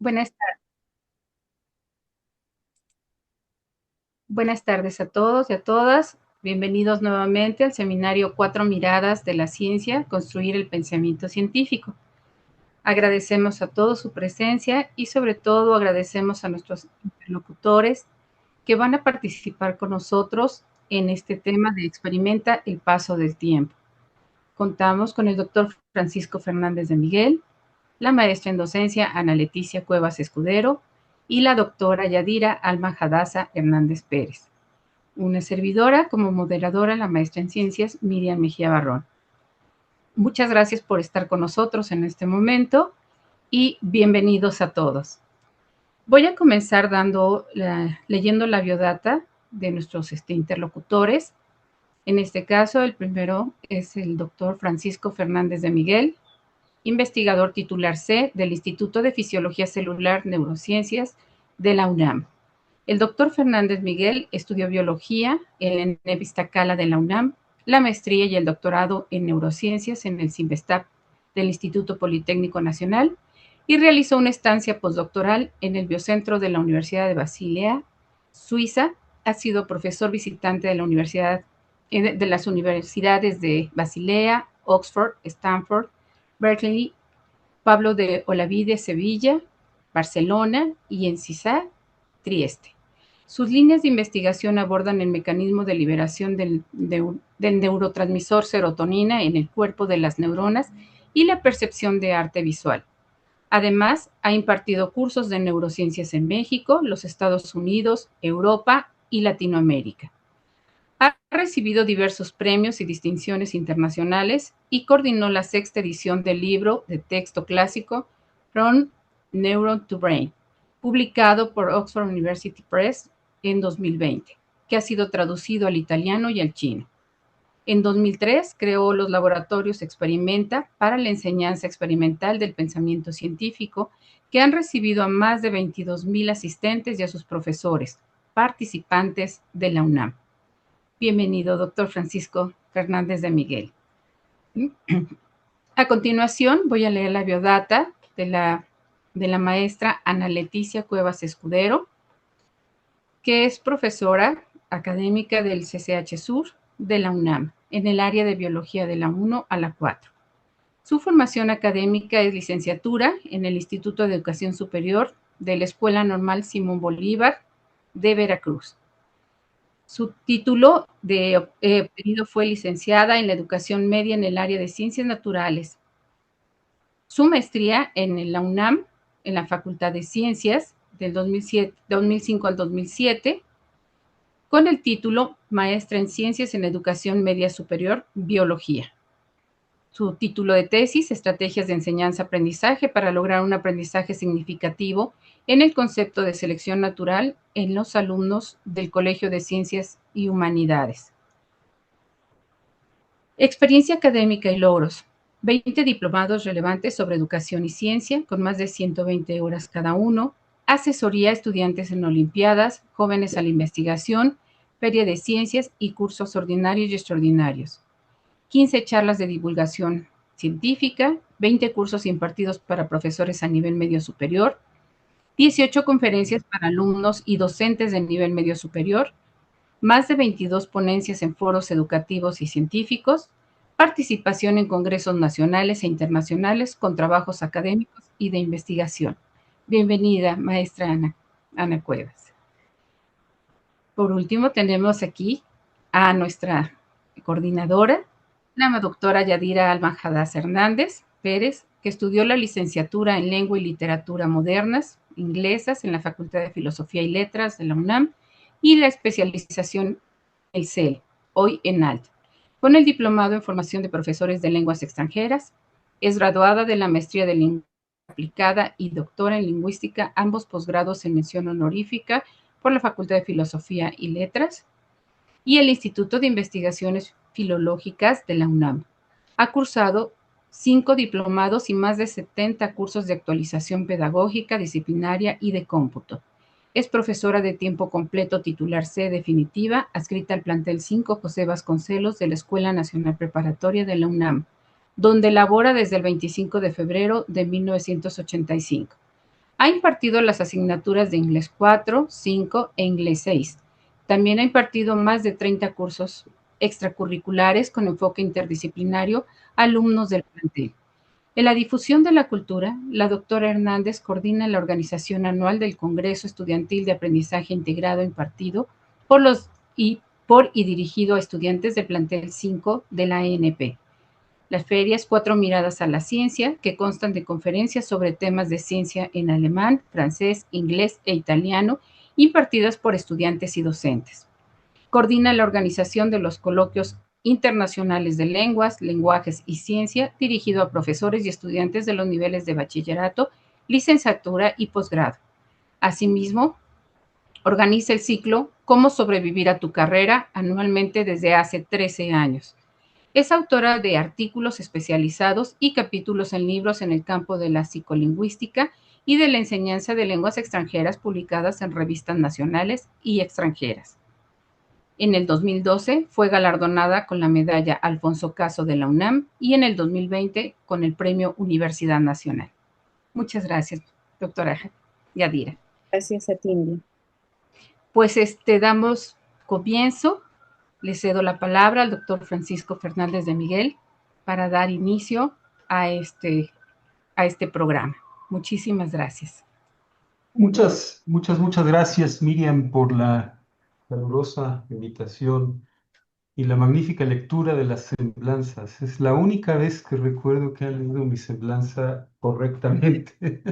Buenas, buenas tardes a todos y a todas. Bienvenidos nuevamente al seminario Cuatro Miradas de la Ciencia, Construir el Pensamiento Científico. Agradecemos a todos su presencia y sobre todo agradecemos a nuestros interlocutores que van a participar con nosotros en este tema de Experimenta el Paso del Tiempo. Contamos con el doctor Francisco Fernández de Miguel, la maestra en docencia Ana Leticia Cuevas Escudero y la doctora Yadira Alma Hadassah Hernández Pérez. Una servidora como moderadora, la maestra en ciencias Miriam Mejía Barrón. Muchas gracias por estar con nosotros en este momento y bienvenidos a todos. Voy a comenzar leyendo la biodata de nuestros interlocutores. En este caso, el primero es el doctor Francisco Fernández de Miguel, investigador titular C del Instituto de Fisiología Celular Neurociencias de la UNAM. El doctor Fernández Miguel estudió biología en la Iztacala de la UNAM, la maestría y el doctorado en neurociencias en el CIMBESTAP del Instituto Politécnico Nacional y realizó una estancia postdoctoral en el Biocentro de la Universidad de Basilea, Suiza. Ha sido profesor visitante de las universidades de Basilea, Oxford, Stanford, Berkeley, Pablo de Olavide, Sevilla, Barcelona y en CISA, Trieste. Sus líneas de investigación abordan el mecanismo de liberación del neurotransmisor serotonina en el cuerpo de las neuronas y la percepción de arte visual. Además, ha impartido cursos de neurociencias en México, los Estados Unidos, Europa y Latinoamérica. Ha recibido diversos premios y distinciones internacionales y coordinó la sexta edición del libro de texto clásico From Neuron to Brain, publicado por Oxford University Press en 2020, que ha sido traducido al italiano y al chino. En 2003 creó los laboratorios Experimenta para la enseñanza experimental del pensamiento científico, que han recibido a más de 22,000 asistentes y a sus profesores, participantes de la UNAM. Bienvenido, doctor Francisco Fernández de Miguel. A continuación, voy a leer la biodata de la maestra Ana Leticia Cuevas Escudero, que es profesora académica del CCH Sur de la UNAM, en el área de biología de la 1 a la 4. Su formación académica es licenciatura en el Instituto de Educación Superior de la Escuela Normal Simón Bolívar de Veracruz. Su título obtenido fue licenciada en la educación media en el área de ciencias naturales. Su maestría en la UNAM, en la Facultad de Ciencias, del 2005 al 2007, con el título Maestra en Ciencias en Educación Media Superior, Biología. Su título de tesis, Estrategias de Enseñanza-Aprendizaje para lograr un aprendizaje significativo en el concepto de selección natural en los alumnos del Colegio de Ciencias y Humanidades. Experiencia académica y logros. 20 diplomados relevantes sobre educación y ciencia, con más de 120 horas cada uno. Asesoría a estudiantes en olimpiadas, jóvenes a la investigación, feria de ciencias y cursos ordinarios y extraordinarios. 15 charlas de divulgación científica, 20 cursos impartidos para profesores a nivel medio superior, 18 conferencias para alumnos y docentes de nivel medio superior, más de 22 ponencias en foros educativos y científicos, participación en congresos nacionales e internacionales con trabajos académicos y de investigación. Bienvenida, maestra Ana Cuevas. Por último, tenemos aquí a nuestra coordinadora, la doctora Yadira Alma Hadassah Hernández Pérez, que estudió la licenciatura en Lengua y Literatura Modernas, inglesas, en la Facultad de Filosofía y Letras de la UNAM, y la especialización en el CEL, hoy en ALT, con el diplomado en formación de profesores de lenguas extranjeras. Es graduada de la maestría de lengua aplicada y doctora en lingüística, ambos posgrados en mención honorífica por la Facultad de Filosofía y Letras y el Instituto de Investigaciones Filológicas de la UNAM. Ha cursado 5 diplomados y más de 70 cursos de actualización pedagógica, disciplinaria y de cómputo. Es profesora de tiempo completo titular C definitiva, adscrita al plantel 5 José Vasconcelos de la Escuela Nacional Preparatoria de la UNAM, donde labora desde el 25 de febrero de 1985. Ha impartido las asignaturas de Inglés 4, 5 e Inglés 6. También ha impartido más de 30 cursos extracurriculares con enfoque interdisciplinario a alumnos del plantel. En la difusión de la cultura, la doctora Hernández coordina la organización anual del Congreso Estudiantil de Aprendizaje Integrado impartido por los y dirigido a estudiantes del plantel 5 de la ANP. Las ferias Cuatro Miradas a la Ciencia, que constan de conferencias sobre temas de ciencia en alemán, francés, inglés e italiano, impartidas por estudiantes y docentes. Coordina la organización de los coloquios internacionales de lenguas, lenguajes y ciencia, dirigido a profesores y estudiantes de los niveles de bachillerato, licenciatura y posgrado. Asimismo, organiza el ciclo Cómo sobrevivir a tu carrera anualmente desde hace 13 años. Es autora de artículos especializados y capítulos en libros en el campo de la psicolingüística y de la enseñanza de lenguas extranjeras publicadas en revistas nacionales y extranjeras. En el 2012 fue galardonada con la medalla Alfonso Caso de la UNAM y en el 2020 con el premio Universidad Nacional. Muchas gracias, doctora Yadira. Gracias a ti, India. Pues damos comienzo. Le cedo la palabra al doctor Francisco Fernández de Miguel para dar inicio a este programa. Muchísimas gracias. Muchas gracias, Miriam, por la calurosa invitación y la magnífica lectura de las semblanzas. Es la única vez que recuerdo que han leído mi semblanza correctamente.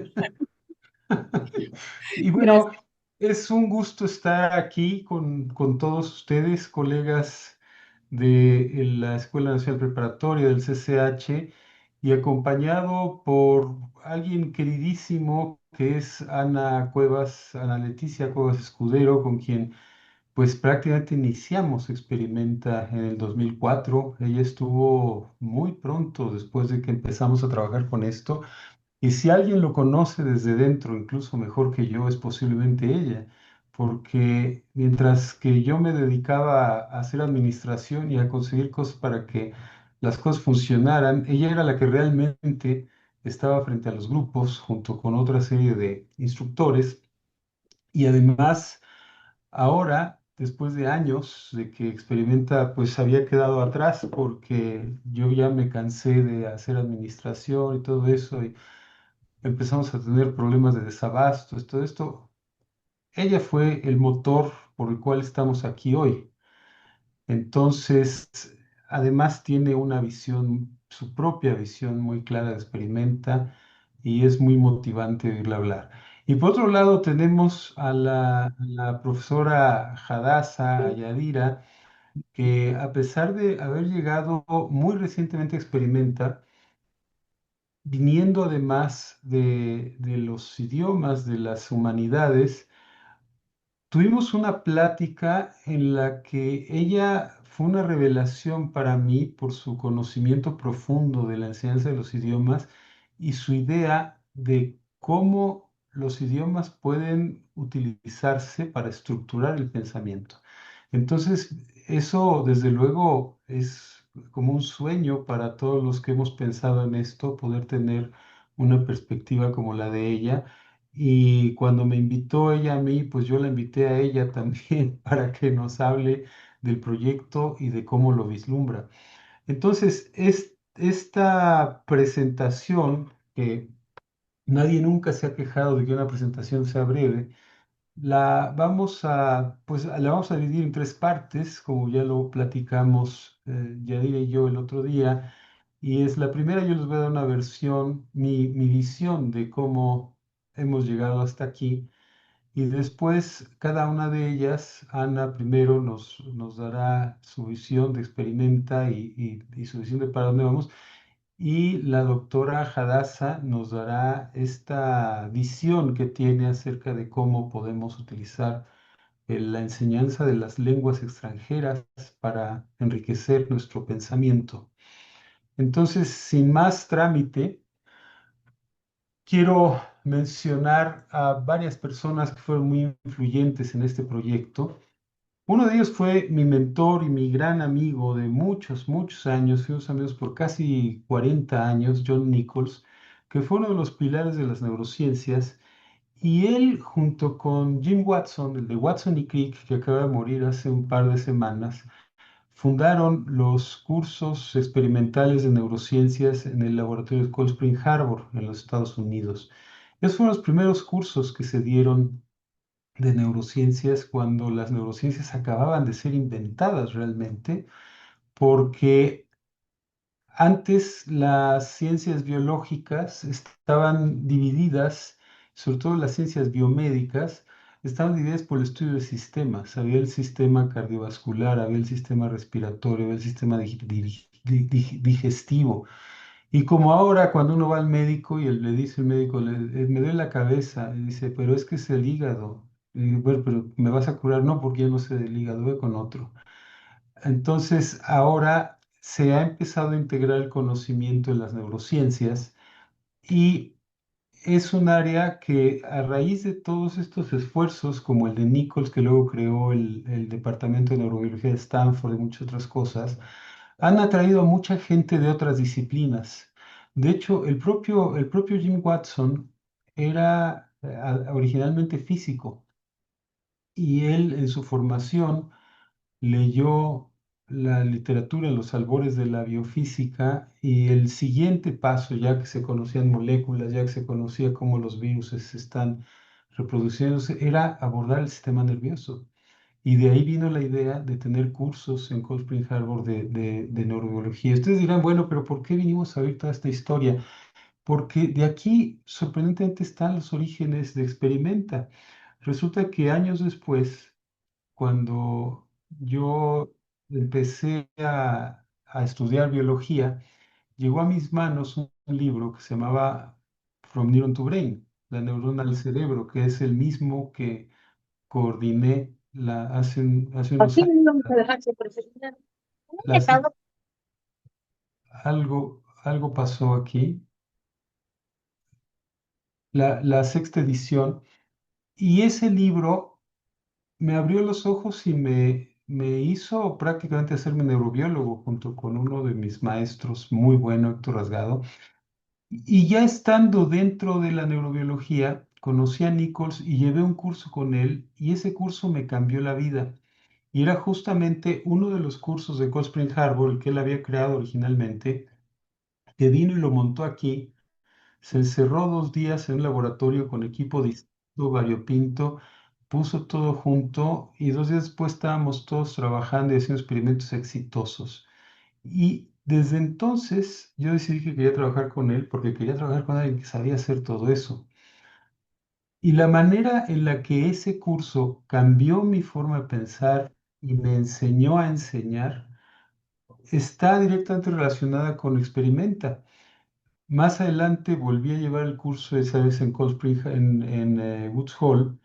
Y bueno, Gracias. es un gusto estar aquí con todos ustedes, colegas de la Escuela Nacional Preparatoria del CCH y acompañado por alguien queridísimo que es Ana Cuevas, Ana Leticia Cuevas Escudero, con quien pues prácticamente iniciamos Experimenta en el 2004. Ella estuvo muy pronto después de que empezamos a trabajar con esto. Y si alguien lo conoce desde dentro, incluso mejor que yo, es posiblemente ella, porque mientras que yo me dedicaba a hacer administración y a conseguir cosas para que las cosas funcionaran, ella era la que realmente estaba frente a los grupos junto con otra serie de instructores y además ahora, después de años de que Experimenta, pues había quedado atrás porque yo ya me cansé de hacer administración y todo eso y empezamos a tener problemas de desabasto, todo esto. Ella fue el motor por el cual estamos aquí hoy. Entonces, además tiene una visión, su propia visión muy clara de Experimenta y es muy motivante oírla hablar. Y por otro lado tenemos a la profesora Hadassah Yadira, que a pesar de haber llegado muy recientemente a Experimenta, viniendo además de los idiomas, de las humanidades, tuvimos una plática en la que ella fue una revelación para mí por su conocimiento profundo de la enseñanza de los idiomas y su idea de cómo los idiomas pueden utilizarse para estructurar el pensamiento. Entonces, eso desde luego es como un sueño para todos los que hemos pensado en esto, poder tener una perspectiva como la de ella. Y cuando me invitó ella a mí, pues yo la invité a ella también para que nos hable del proyecto y de cómo lo vislumbra. Entonces, esta presentación, que nadie nunca se ha quejado de que una presentación sea breve, la vamos a dividir en tres partes, como ya lo platicamos Yadira y yo el otro día. Y es la primera, yo les voy a dar una versión, mi visión de cómo hemos llegado hasta aquí. Y después, cada una de ellas, Ana primero nos dará su visión de experimenta y su visión de para dónde vamos. Y la doctora Hadassah nos dará esta visión que tiene acerca de cómo podemos utilizar la enseñanza de las lenguas extranjeras para enriquecer nuestro pensamiento. Entonces, sin más trámite, quiero mencionar a varias personas que fueron muy influyentes en este proyecto. Uno de ellos fue mi mentor y mi gran amigo de muchos años, fuimos amigos por casi 40 años, John Nichols, que fue uno de los pilares de las neurociencias Y él, junto con Jim Watson, el de Watson y Crick, que acaba de morir hace un par de semanas, fundaron los cursos experimentales de neurociencias en el laboratorio de Cold Spring Harbor, en los Estados Unidos. Esos fueron los primeros cursos que se dieron de neurociencias cuando las neurociencias acababan de ser inventadas realmente, porque antes las ciencias biológicas estaban divididas, sobre todo las ciencias biomédicas, estaban divididas por el estudio de sistemas. Había el sistema cardiovascular, había el sistema respiratorio, había el sistema digestivo. Y como ahora cuando uno va al médico y le dice el médico, me duele la cabeza, y dice, pero es que es el hígado. Y digo, bueno, pero ¿me vas a curar? No, porque yo no sé del hígado, voy con otro. Entonces, ahora se ha empezado a integrar el conocimiento en las neurociencias y es un área que a raíz de todos estos esfuerzos, como el de Nichols, que luego creó el Departamento de Neurobiología de Stanford y muchas otras cosas, han atraído a mucha gente de otras disciplinas. De hecho, el propio Jim Watson era originalmente físico y él en su formación leyó la literatura en los albores de la biofísica y el siguiente paso, ya que se conocían moléculas, ya que se conocía cómo los virus se están reproduciéndose, era abordar el sistema nervioso. Y de ahí vino la idea de tener cursos en Cold Spring Harbor de neurobiología. Ustedes dirán, bueno, pero ¿por qué vinimos a ver toda esta historia? Porque de aquí, sorprendentemente, están los orígenes de Experimenta. Resulta que años después, cuando yo empecé a estudiar biología, llegó a mis manos un libro que se llamaba From Neuron to Brain, la neurona al cerebro, que es el mismo que coordiné hace unos Aquí años. no vamos a dejarse profesional. La sex- algo pasó aquí, la sexta edición, y ese libro me abrió los ojos y me hizo prácticamente hacerme neurobiólogo junto con uno de mis maestros, muy bueno, Héctor Rasgado. Y ya estando dentro de la neurobiología, conocí a Nichols y llevé un curso con él y ese curso me cambió la vida. Y era justamente uno de los cursos de Cold Spring Harbor, el que él había creado originalmente, que vino y lo montó aquí. Se encerró 2 días en un laboratorio con equipo distinto, variopinto, puso todo junto y 2 días después estábamos todos trabajando y haciendo experimentos exitosos. Y desde entonces yo decidí que quería trabajar con él porque quería trabajar con alguien que sabía hacer todo eso. Y la manera en la que ese curso cambió mi forma de pensar y me enseñó a enseñar está directamente relacionada con Experimenta. Más adelante volví a llevar el curso esa vez en Cold Spring, en Woods Hole,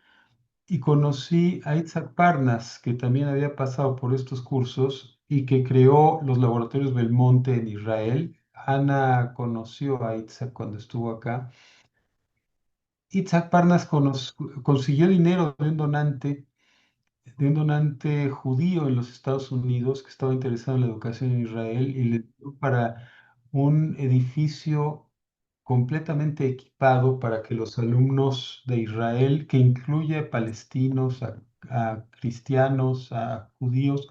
y conocí a Itzhak Parnas, que también había pasado por estos cursos y que creó los laboratorios Belmonte en Israel. Ana conoció a Itzhak cuando estuvo acá. Itzhak Parnas consiguió dinero de un donante judío en los Estados Unidos que estaba interesado en la educación en Israel y le dio para un edificio completamente equipado para que los alumnos de Israel, que incluye a palestinos, a cristianos, a judíos,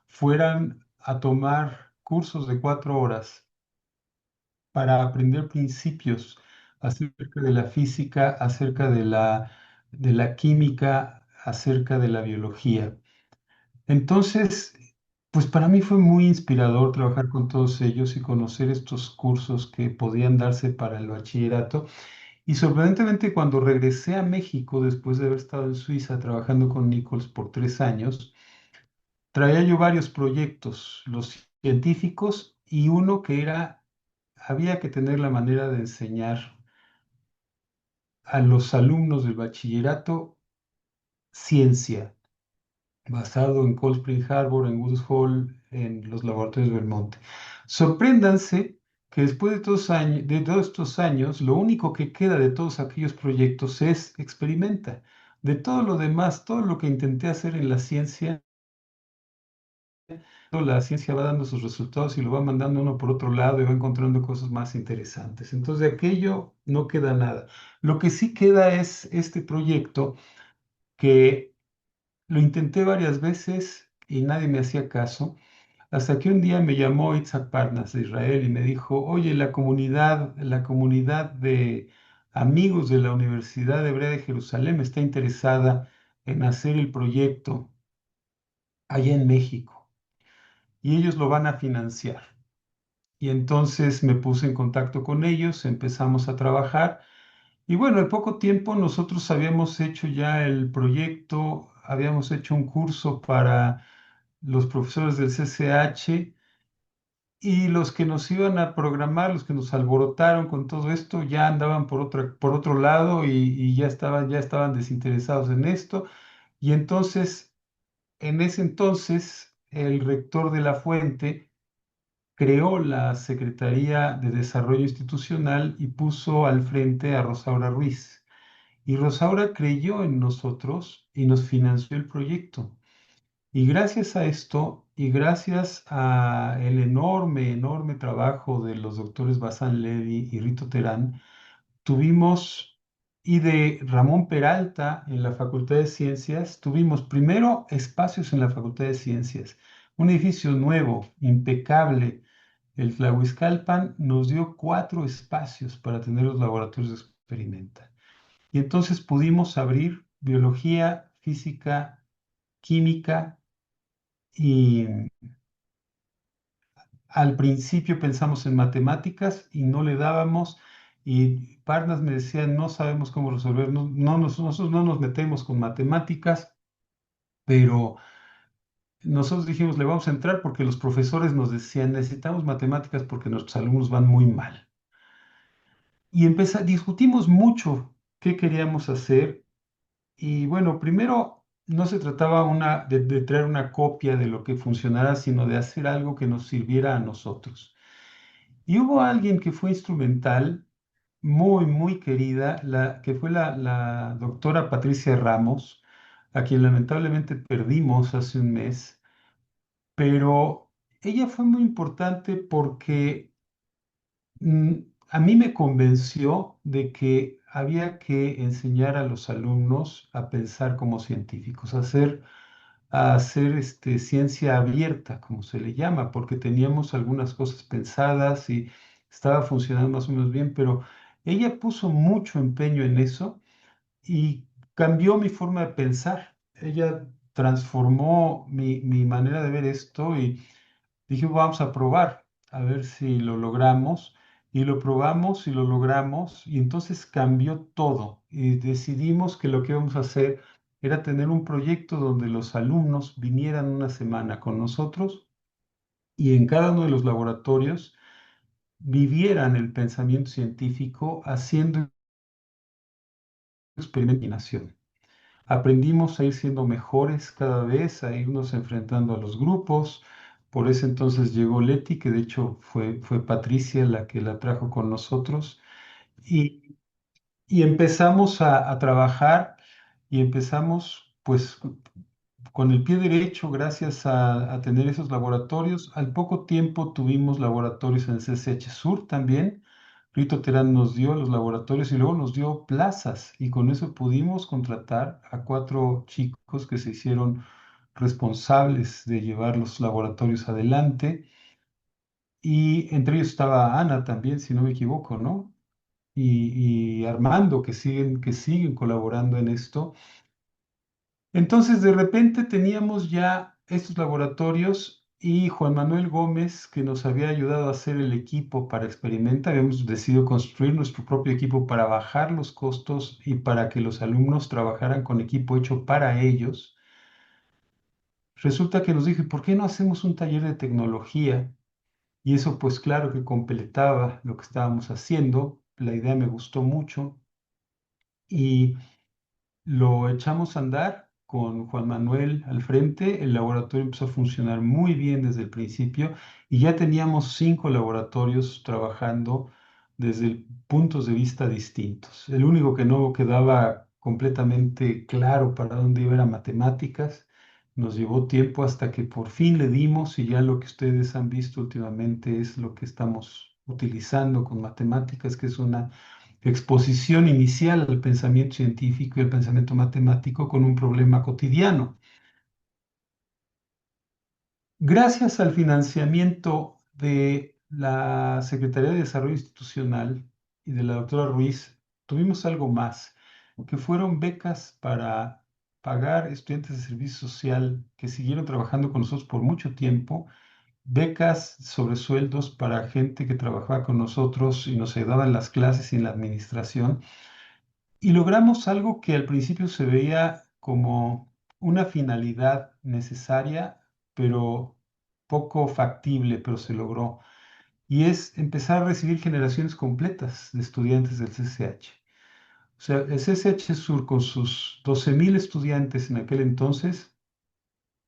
fueran a tomar cursos de 4 horas para aprender principios acerca de la física, acerca de la química, acerca de la biología. Entonces, pues para mí fue muy inspirador trabajar con todos ellos y conocer estos cursos que podían darse para el bachillerato. Y sorprendentemente, cuando regresé a México, después de haber estado en Suiza trabajando con Nichols por 3 años, traía yo varios proyectos, los científicos y uno que era, había que tener la manera de enseñar a los alumnos del bachillerato ciencia, basado en Cold Spring Harbor, en Woods Hole, en los laboratorios de Belmonte. Sorpréndanse que después de todos estos años, lo único que queda de todos aquellos proyectos es Experimenta. De todo lo demás, todo lo que intenté hacer en la ciencia, la ciencia va dando sus resultados y lo va mandando uno por otro lado y va encontrando cosas más interesantes. Entonces, de aquello no queda nada. Lo que sí queda es este proyecto que lo intenté varias veces y nadie me hacía caso, hasta que un día me llamó Itzhak Parnas de Israel y me dijo, oye, la comunidad de amigos de la Universidad Hebrea de Jerusalén está interesada en hacer el proyecto allá en México y ellos lo van a financiar. Y entonces me puse en contacto con ellos, empezamos a trabajar y bueno, en poco tiempo nosotros habíamos hecho ya el proyecto, habíamos hecho un curso para los profesores del CCH y los que nos iban a programar, los que nos alborotaron con todo esto, ya andaban por otro lado y ya estaban desinteresados en esto. Y entonces, en ese entonces, el rector de la Fuente creó la Secretaría de Desarrollo Institucional y puso al frente a Rosaura Ruiz. Y Rosaura creyó en nosotros y nos financió el proyecto. Y gracias a esto y gracias a el enorme, enorme trabajo de los doctores Bazán Levy y Rito Terán, tuvimos, y de Ramón Peralta en la Facultad de Ciencias, tuvimos primero espacios en la Facultad de Ciencias, un edificio nuevo, impecable. El Tlahuizcalpan nos dio 4 espacios para tener los laboratorios de experimenta. Y entonces pudimos abrir biología, física, química y al principio pensamos en matemáticas y no le dábamos, y Parnas me decía, no sabemos cómo resolver, nosotros no nos metemos con matemáticas, pero nosotros dijimos, le vamos a entrar porque los profesores nos decían, necesitamos matemáticas porque nuestros alumnos van muy mal. Y discutimos mucho qué queríamos hacer, y bueno, primero no se trataba de traer una copia de lo que funcionara, sino de hacer algo que nos sirviera a nosotros. Y hubo alguien que fue instrumental, muy, muy querida, que fue la doctora Patricia Ramos, a quien lamentablemente perdimos hace un mes, pero ella fue muy importante porque mm, a mí me convenció de que había que enseñar a los alumnos a pensar como científicos, a hacer ciencia abierta, como se le llama, porque teníamos algunas cosas pensadas y estaba funcionando más o menos bien, pero ella puso mucho empeño en eso y cambió mi forma de pensar. Ella transformó mi manera de ver esto y dije, vamos a probar, a ver si lo logramos. Y lo probamos y lo logramos y entonces cambió todo y decidimos que lo que íbamos a hacer era tener un proyecto donde los alumnos vinieran una semana con nosotros y en cada uno de los laboratorios vivieran el pensamiento científico haciendo experimentación. Aprendimos a ir siendo mejores cada vez, a irnos enfrentando a los grupos. Por ese entonces llegó Leti, que de hecho fue Patricia la que la trajo con nosotros. Y, y empezamos a trabajar y empezamos pues con el pie derecho gracias a tener esos laboratorios. Al poco tiempo tuvimos laboratorios en CCH Sur también. Rito Terán nos dio los laboratorios y luego nos dio plazas y con eso pudimos contratar a 4 chicos que se hicieron responsables de llevar los laboratorios adelante y entre ellos estaba Ana también, si no me equivoco, ¿no? Y Armando que siguen colaborando en esto. Entonces, de repente teníamos ya estos laboratorios y Juan Manuel Gómez, que nos había ayudado a hacer el equipo para experimentar, habíamos decidido construir nuestro propio equipo para bajar los costos y para que los alumnos trabajaran con equipo hecho para ellos. Resulta que nos dijo, ¿por qué no hacemos un taller de tecnología? Y eso pues claro que completaba lo que estábamos haciendo. La idea me gustó mucho y lo echamos a andar con Juan Manuel al frente. El laboratorio empezó a funcionar muy bien desde el principio y ya teníamos 5 laboratorios trabajando desde puntos de vista distintos. El único que no quedaba completamente claro para dónde iba era matemáticas, Nos llevó tiempo hasta que por fin le dimos y ya lo que ustedes han visto últimamente es lo que estamos utilizando con matemáticas, que es una exposición inicial al pensamiento científico y al pensamiento matemático con un problema cotidiano. Gracias al financiamiento de la Secretaría de Desarrollo Institucional y de la doctora Ruiz, tuvimos algo más, que fueron becas para pagar estudiantes de servicio social que siguieron trabajando con nosotros por mucho tiempo, becas sobre sueldos para gente que trabajaba con nosotros y nos ayudaba en las clases y en la administración. Y logramos algo que al principio se veía como una finalidad necesaria, pero poco factible, pero se logró. Y es empezar a recibir generaciones completas de estudiantes del CCH. O sea, el CCH Sur, con sus 12,000 estudiantes en aquel entonces,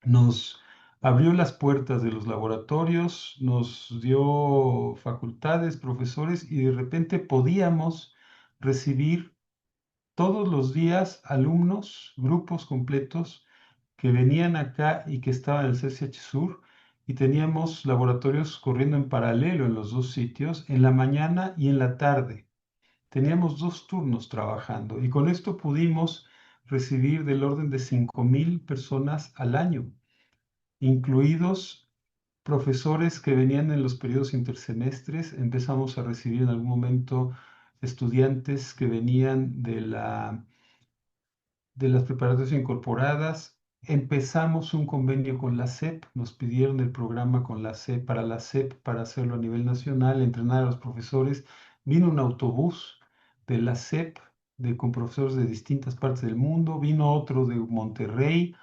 nos abrió las puertas de los laboratorios, nos dio facultades, profesores, y de repente podíamos recibir todos los días alumnos, grupos completos que venían acá y que estaban en el CCH Sur, y teníamos laboratorios corriendo en paralelo en los dos sitios, en la mañana y en la tarde. Teníamos dos turnos trabajando y con esto pudimos recibir del orden de 5,000 personas al año, incluidos profesores que venían en los periodos intersemestres. Empezamos a recibir en algún momento estudiantes que venían de las preparatorias incorporadas. Empezamos un convenio con la SEP, nos pidieron el programa con la SEP para hacerlo a nivel nacional, entrenar a los profesores. Vino un autobús de la SEP con profesores de distintas partes del mundo, vino otro de Monterrey,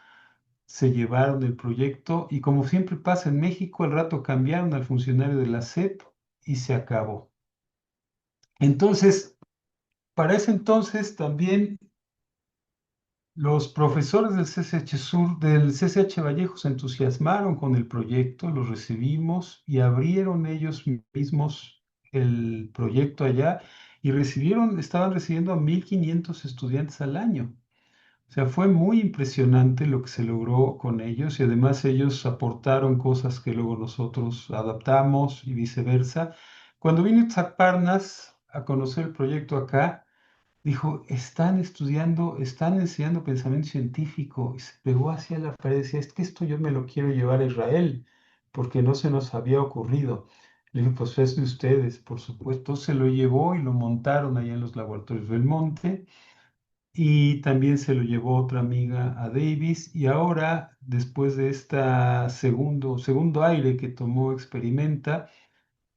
se llevaron el proyecto y como siempre pasa en México, al rato cambiaron al funcionario de la SEP y se acabó. Entonces, para ese entonces también los profesores del CCH Sur, del CCH Vallejo, se entusiasmaron con el proyecto, los recibimos y abrieron ellos mismos el proyecto allá y estaban recibiendo a 1,500 estudiantes al año. O sea, fue muy impresionante lo que se logró con ellos y además ellos aportaron cosas que luego nosotros adaptamos y viceversa. Cuando vino Itzhak Parnas a conocer el proyecto acá, dijo, están estudiando, están enseñando pensamiento científico. Y se pegó hacia la pared y decía, es que esto yo me lo quiero llevar a Israel, porque no se nos había ocurrido. Le dije, pues es de ustedes, por supuesto. Se lo llevó y lo montaron allá en los laboratorios del Monte. Y también se lo llevó otra amiga a Davis. Y ahora, después de este segundo aire que tomó Experimenta,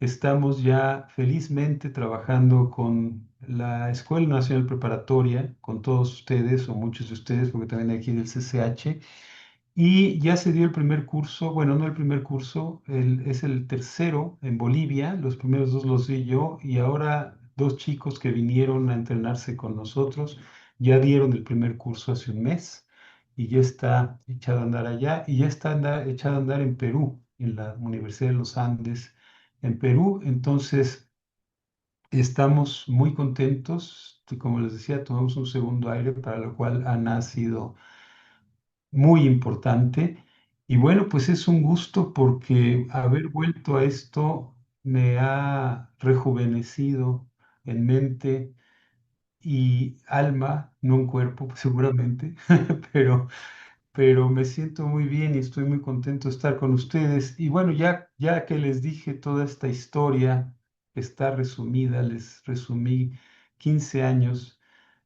estamos ya felizmente trabajando con la Escuela Nacional Preparatoria, con todos ustedes o muchos de ustedes, porque también hay aquí del CCH, y ya se dio el primer curso, bueno, no el primer curso, es el tercero en Bolivia, los primeros dos los di yo, y ahora dos chicos que vinieron a entrenarse con nosotros ya dieron el primer curso hace un mes, y ya está echado a andar allá, y ya está echado a andar en Perú, en la Universidad de los Andes, en Perú. Entonces, estamos muy contentos, y como les decía, tomamos un segundo aire, para lo cual ha nacido muy importante. Y bueno, pues es un gusto porque haber vuelto a esto me ha rejuvenecido en mente y alma, no en cuerpo, pues, seguramente, pero, pero me siento muy bien y estoy muy contento de estar con ustedes. Y bueno, ya que les dije toda esta historia, que está resumida, les resumí 15 años.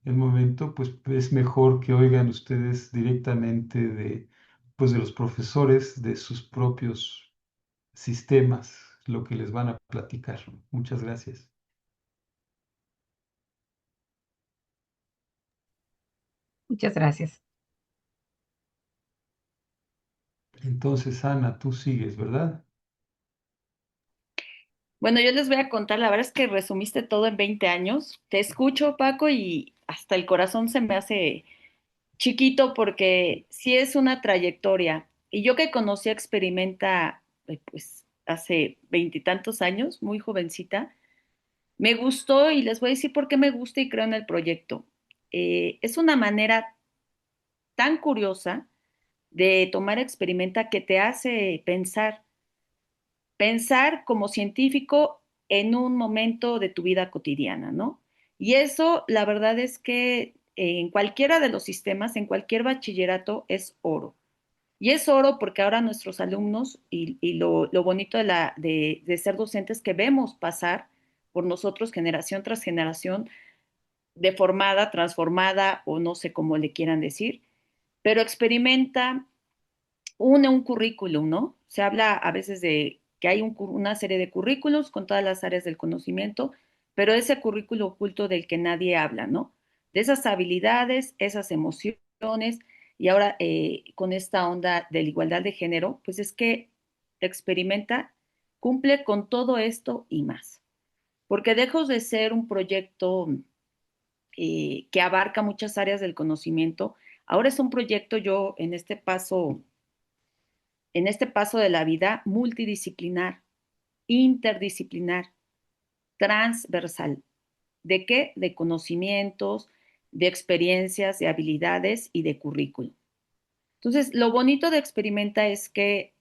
El momento, pues es mejor que oigan ustedes directamente pues, de los profesores de sus propios sistemas lo que les van a platicar. Muchas gracias. Muchas gracias. Entonces, Ana, tú sigues, ¿verdad? Bueno, yo les voy a contar, la verdad es que resumiste todo en 20 años. Te escucho, Paco, y hasta el corazón se me hace chiquito porque sí es una trayectoria. Y yo que conocí a Experimenta, pues hace veintitantos años, muy jovencita, me gustó y les voy a decir por qué me gusta y creo en el proyecto. Es una manera tan curiosa de tomar experimenta que te hace pensar como científico en un momento de tu vida cotidiana, ¿no? Y eso, la verdad es que en cualquiera de los sistemas, en cualquier bachillerato, es oro. Y es oro porque ahora nuestros alumnos, y lo bonito de ser docentes, que vemos pasar por nosotros generación tras generación, deformada, transformada o no sé cómo le quieran decir, pero experimenta un currículum, ¿no? Se habla a veces de que hay una serie de currículos con todas las áreas del conocimiento, pero ese currículo oculto del que nadie habla, ¿no? De esas habilidades, esas emociones, y ahora con esta onda de la igualdad de género, pues es que experimenta, cumple con todo esto y más. Porque lejos de ser un proyecto que abarca muchas áreas del conocimiento, ahora es un proyecto yo en este paso de la vida multidisciplinar, interdisciplinar, transversal. ¿De qué? De conocimientos, de experiencias, de habilidades y de currículum. Entonces, lo bonito de Experimenta es que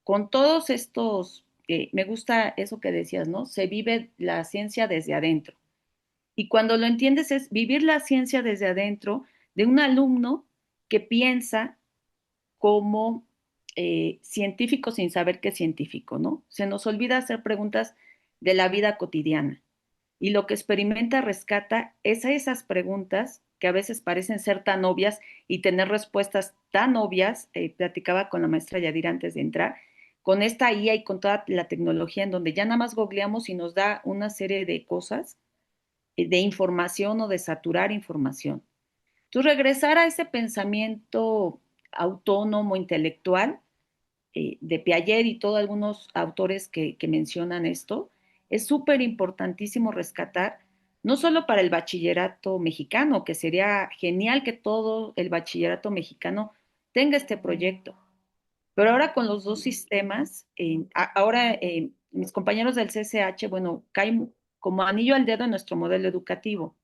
con todos estos, me gusta eso que decías, ¿no? Se vive la ciencia desde adentro. Y cuando lo entiendes es vivir la ciencia desde adentro de un alumno que piensa como científico sin saber que es científico, ¿no? Se nos olvida hacer preguntas de la vida cotidiana. Y lo que experimenta rescata es a esas preguntas que a veces parecen ser tan obvias y tener respuestas tan obvias. Platicaba con la maestra Yadira antes de entrar, con esta IA y con toda la tecnología en donde ya nada más googleamos y nos da una serie de cosas, de información o de saturar información. Entonces, regresar a ese pensamiento autónomo, intelectual, de Piaget y todos algunos autores que mencionan esto, es súper importantísimo rescatar, no solo para el bachillerato mexicano, que sería genial que todo el bachillerato mexicano tenga este proyecto, pero ahora con los dos sistemas, ahora mis compañeros del CCH, bueno, caen como anillo al dedo en nuestro modelo educativo.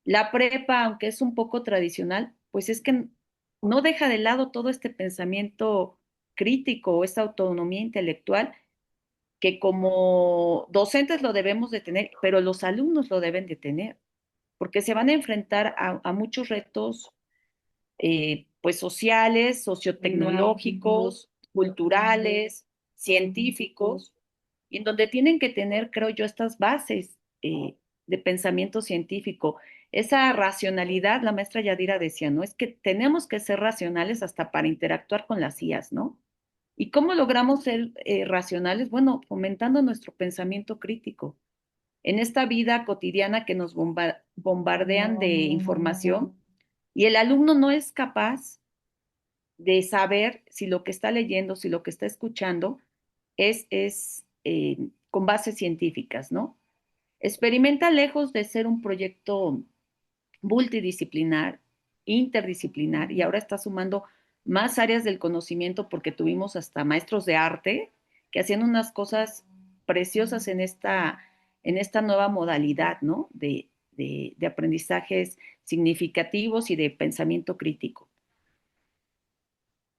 La prepa, aunque es un poco tradicional, pues es que no deja de lado todo este pensamiento crítico o esta autonomía intelectual que como docentes lo debemos de tener, pero los alumnos lo deben de tener, porque se van a enfrentar a muchos retos pues sociales, sociotecnológicos, culturales, científicos, y en donde tienen que tener, creo yo, estas bases de pensamiento científico. Esa racionalidad, la maestra Yadira decía, ¿no? Es que tenemos que ser racionales hasta para interactuar con las IAs, ¿no? ¿Y cómo logramos ser racionales? Bueno, fomentando nuestro pensamiento crítico. En esta vida cotidiana que nos bombardean de información y el alumno no es capaz de saber si lo que está leyendo, si lo que está escuchando es con bases científicas, ¿no? Experimenta lejos de ser un proyecto multidisciplinar, interdisciplinar, y ahora está sumando más áreas del conocimiento porque tuvimos hasta maestros de arte que hacían unas cosas preciosas en esta nueva modalidad, ¿no? De aprendizajes significativos y de pensamiento crítico.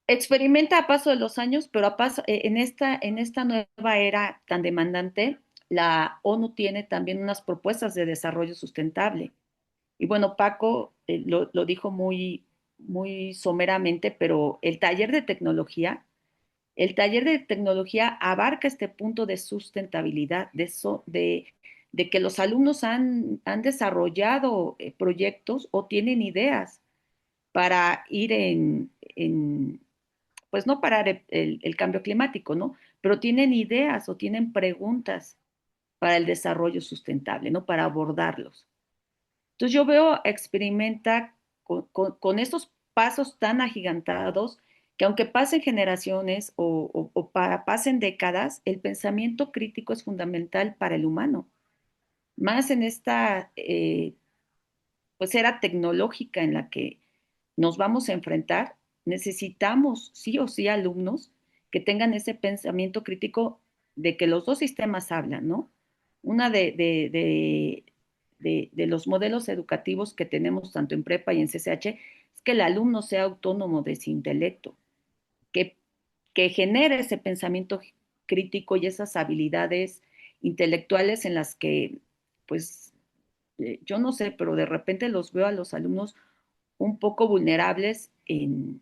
Experimenta a paso de los años, pero en esta nueva era tan demandante, la ONU tiene también unas propuestas de desarrollo sustentable. Y bueno, Paco lo dijo muy someramente, pero el taller de tecnología abarca este punto de sustentabilidad, de que los alumnos han desarrollado proyectos o tienen ideas para ir pues no parar el cambio climático, ¿no? Pero tienen ideas o tienen preguntas para el desarrollo sustentable, ¿no? Para abordarlos. Entonces yo veo, experimenta con estos pasos tan agigantados que aunque pasen generaciones o pasen décadas, el pensamiento crítico es fundamental para el humano, más en esta pues era tecnológica en la que nos vamos a enfrentar, necesitamos sí o sí alumnos que tengan ese pensamiento crítico de que los dos sistemas hablan, ¿no? Una de los modelos educativos que tenemos tanto en prepa y en CCH es que el alumno sea autónomo de su intelecto, que, que genere ese pensamiento crítico y esas habilidades intelectuales en las que, pues, yo no sé, pero de repente los veo a los alumnos un poco vulnerables en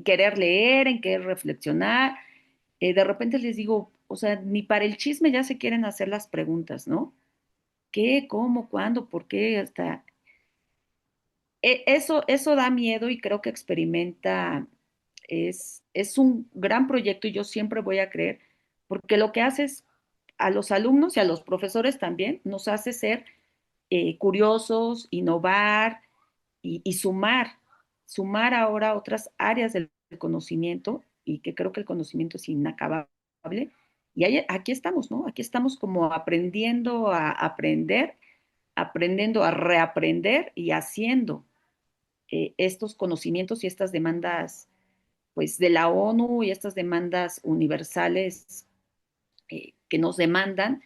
querer leer, en querer reflexionar. De repente les digo, o sea, ni para el chisme ya se quieren hacer las preguntas, ¿no? ¿Qué, cómo, cuándo, por qué? Hasta eso da miedo y creo que Experimenta es un gran proyecto y yo siempre voy a creer, porque lo que hace es a los alumnos y a los profesores también nos hace ser curiosos, innovar y sumar ahora otras áreas del conocimiento y que creo que el conocimiento es inacabable. Y aquí estamos, ¿no? Aquí estamos como aprendiendo a aprender, aprendiendo a reaprender y haciendo estos conocimientos y estas demandas, pues, de la ONU y estas demandas universales que nos demandan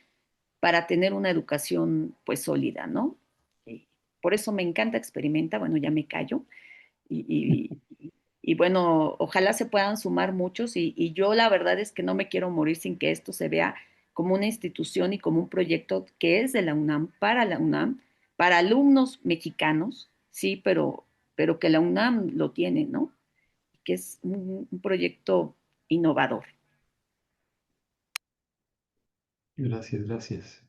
para tener una educación, pues, sólida, ¿no? Eh, por eso me encanta Experimenta, bueno, ya me callo, y bueno, ojalá se puedan sumar muchos y yo la verdad es que no me quiero morir sin que esto se vea como una institución y como un proyecto que es de la UNAM, para alumnos mexicanos, sí, pero que la UNAM lo tiene, ¿no? Que es un proyecto innovador. Gracias, gracias.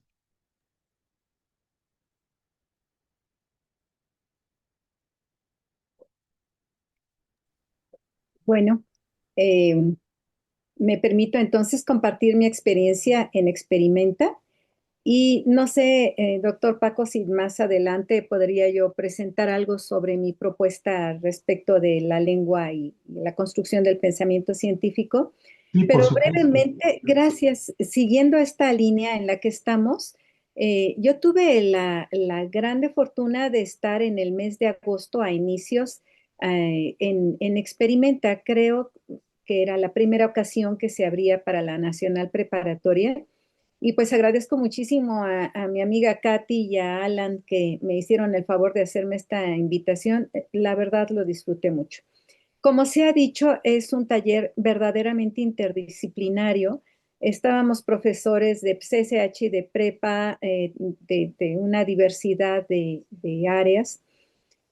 Bueno, eh, me permito entonces compartir mi experiencia en Experimenta y no sé, doctor Paco, si más adelante podría yo presentar algo sobre mi propuesta respecto de la lengua y la construcción del pensamiento científico, Sí, por pero supuesto. brevemente, gracias, siguiendo esta línea en la que estamos, yo tuve la grande fortuna de estar en el mes de agosto a inicios en Experimenta, creo que era la primera ocasión que se abría para la Nacional Preparatoria. Y pues agradezco muchísimo a mi amiga Katy y a Alan que me hicieron el favor de hacerme esta invitación. La verdad lo disfruté mucho. Como se ha dicho, es un taller verdaderamente interdisciplinario. Estábamos profesores de CCH y de prepa, de una diversidad de áreas.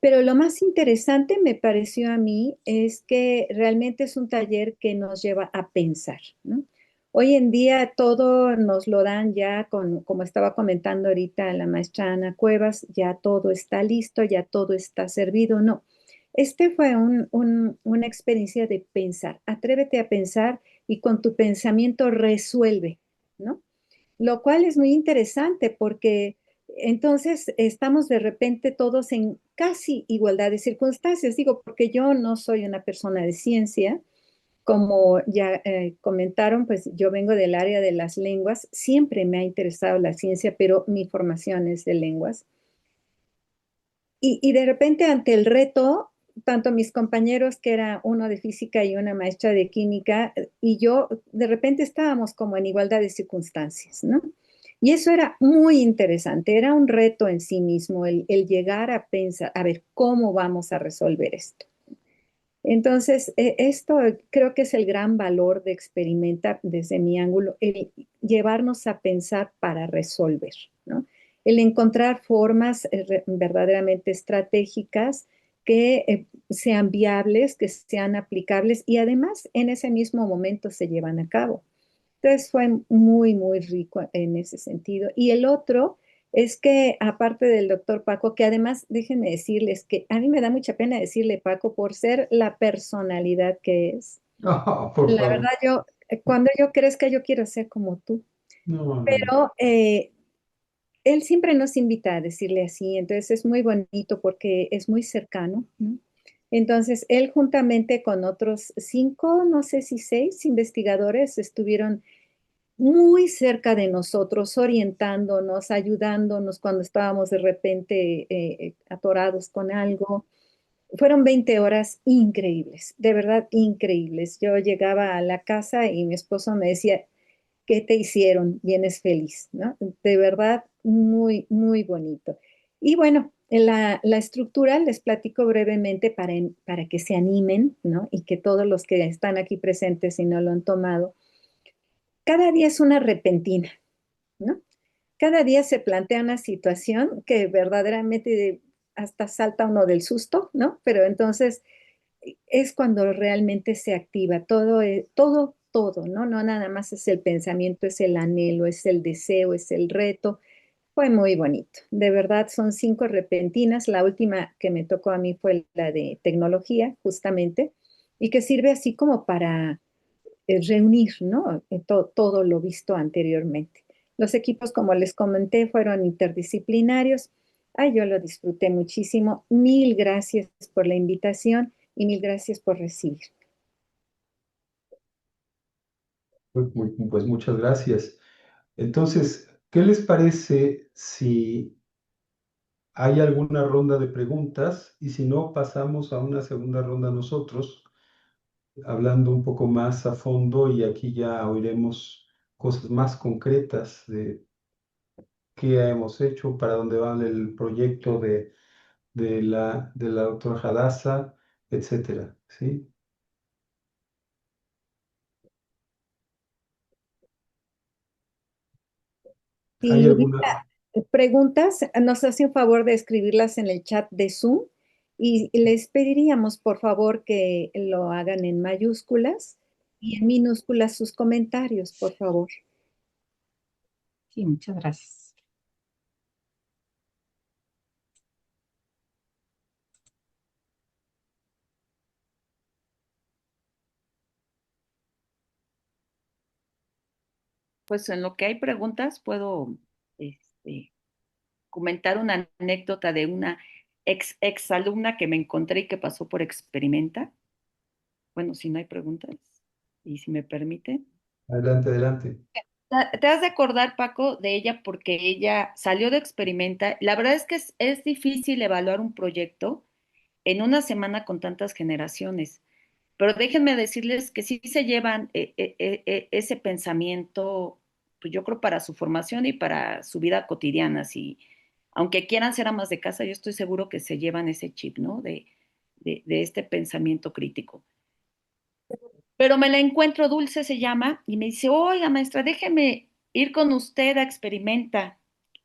Pero lo más interesante me pareció a mí es que realmente es un taller que nos lleva a pensar, ¿no? Hoy en día todo nos lo dan ya como estaba comentando ahorita la maestra Ana Cuevas, ya todo está listo, ya todo está servido. No, este fue una experiencia de pensar. Atrévete a pensar y con tu pensamiento resuelve, ¿no? Lo cual es muy interesante porque entonces estamos de repente todos en casi igualdad de circunstancias. Digo, porque yo no soy una persona de ciencia, como ya comentaron, pues yo vengo del área de las lenguas, siempre me ha interesado la ciencia, pero mi formación es de lenguas. Y de repente ante el reto, tanto mis compañeros, que era uno de física y una maestra de química, y yo, de repente estábamos como en igualdad de circunstancias, ¿no? Y eso era muy interesante, era un reto en sí mismo el llegar a pensar, a ver, ¿cómo vamos a resolver esto? Entonces, esto creo que es el gran valor de experimentar desde mi ángulo, el llevarnos a pensar para resolver, ¿no? El encontrar formas verdaderamente estratégicas que sean viables, que sean aplicables y además en ese mismo momento se llevan a cabo. Entonces fue muy, muy rico en ese sentido. Y el otro es que, aparte del doctor Paco, que además déjenme decirles que a mí me da mucha pena decirle Paco por ser la personalidad que es. Ah, por La favor. verdad, yo, cuando yo crezca, yo quiero ser como tú. No, no, no. Pero él siempre nos invita a decirle así, entonces es muy bonito porque es muy cercano, ¿no? Entonces, él juntamente con otros 5, no sé si 6 investigadores estuvieron muy cerca de nosotros, orientándonos, ayudándonos cuando estábamos de repente atorados con algo. Fueron 20 horas increíbles, de verdad increíbles. Yo llegaba a la casa y mi esposo me decía, ¿qué te hicieron? Vienes feliz, ¿no? De verdad, muy, muy bonito. Y bueno, la estructura les platico brevemente para que se animen, ¿no? Y que todos los que están aquí presentes, si no lo han tomado, cada día es una repentina, ¿no? Cada día se plantea una situación que verdaderamente hasta salta uno del susto, ¿no? Pero entonces es cuando realmente se activa todo, todo, ¿no? No nada más es el pensamiento, es el anhelo, es el deseo, es el reto. Fue muy bonito. De verdad, son 5 repentinas. La última que me tocó a mí fue la de tecnología, justamente, y que sirve así como para reunir, ¿no? Todo lo visto anteriormente. Los equipos, como les comenté, fueron interdisciplinarios. Ay, yo lo disfruté muchísimo. Mil gracias por la invitación y mil gracias por recibir. Pues muchas gracias. Entonces, ¿qué les parece si hay alguna ronda de preguntas? Y si no, pasamos a una segunda ronda nosotros, hablando un poco más a fondo y aquí ya oiremos cosas más concretas de qué hemos hecho, para dónde va el proyecto de la doctora Hadassah, etcétera, ¿sí? ¿Hay Si alguna? hubiera preguntas, nos hace un favor de escribirlas en el chat de Zoom y les pediríamos, por favor, que lo hagan en mayúsculas y en minúsculas sus comentarios, por favor. Sí, muchas gracias. Pues en lo que hay preguntas, puedo este, comentar una anécdota de una ex alumna que me encontré y que pasó por Experimenta. Bueno, si no hay preguntas y si me permite. Adelante, adelante. Te has de acordar, Paco, de ella porque ella salió de Experimenta. La verdad es que es difícil evaluar un proyecto en una semana con tantas generaciones, pero déjenme decirles que sí se llevan ese pensamiento, pues yo creo para su formación y para su vida cotidiana. Si, aunque quieran ser amas de casa, yo estoy seguro que se llevan ese chip, ¿no? De este pensamiento crítico. Pero me la encuentro, Dulce se llama, y me dice, oiga, maestra, déjeme ir con usted a Experimenta.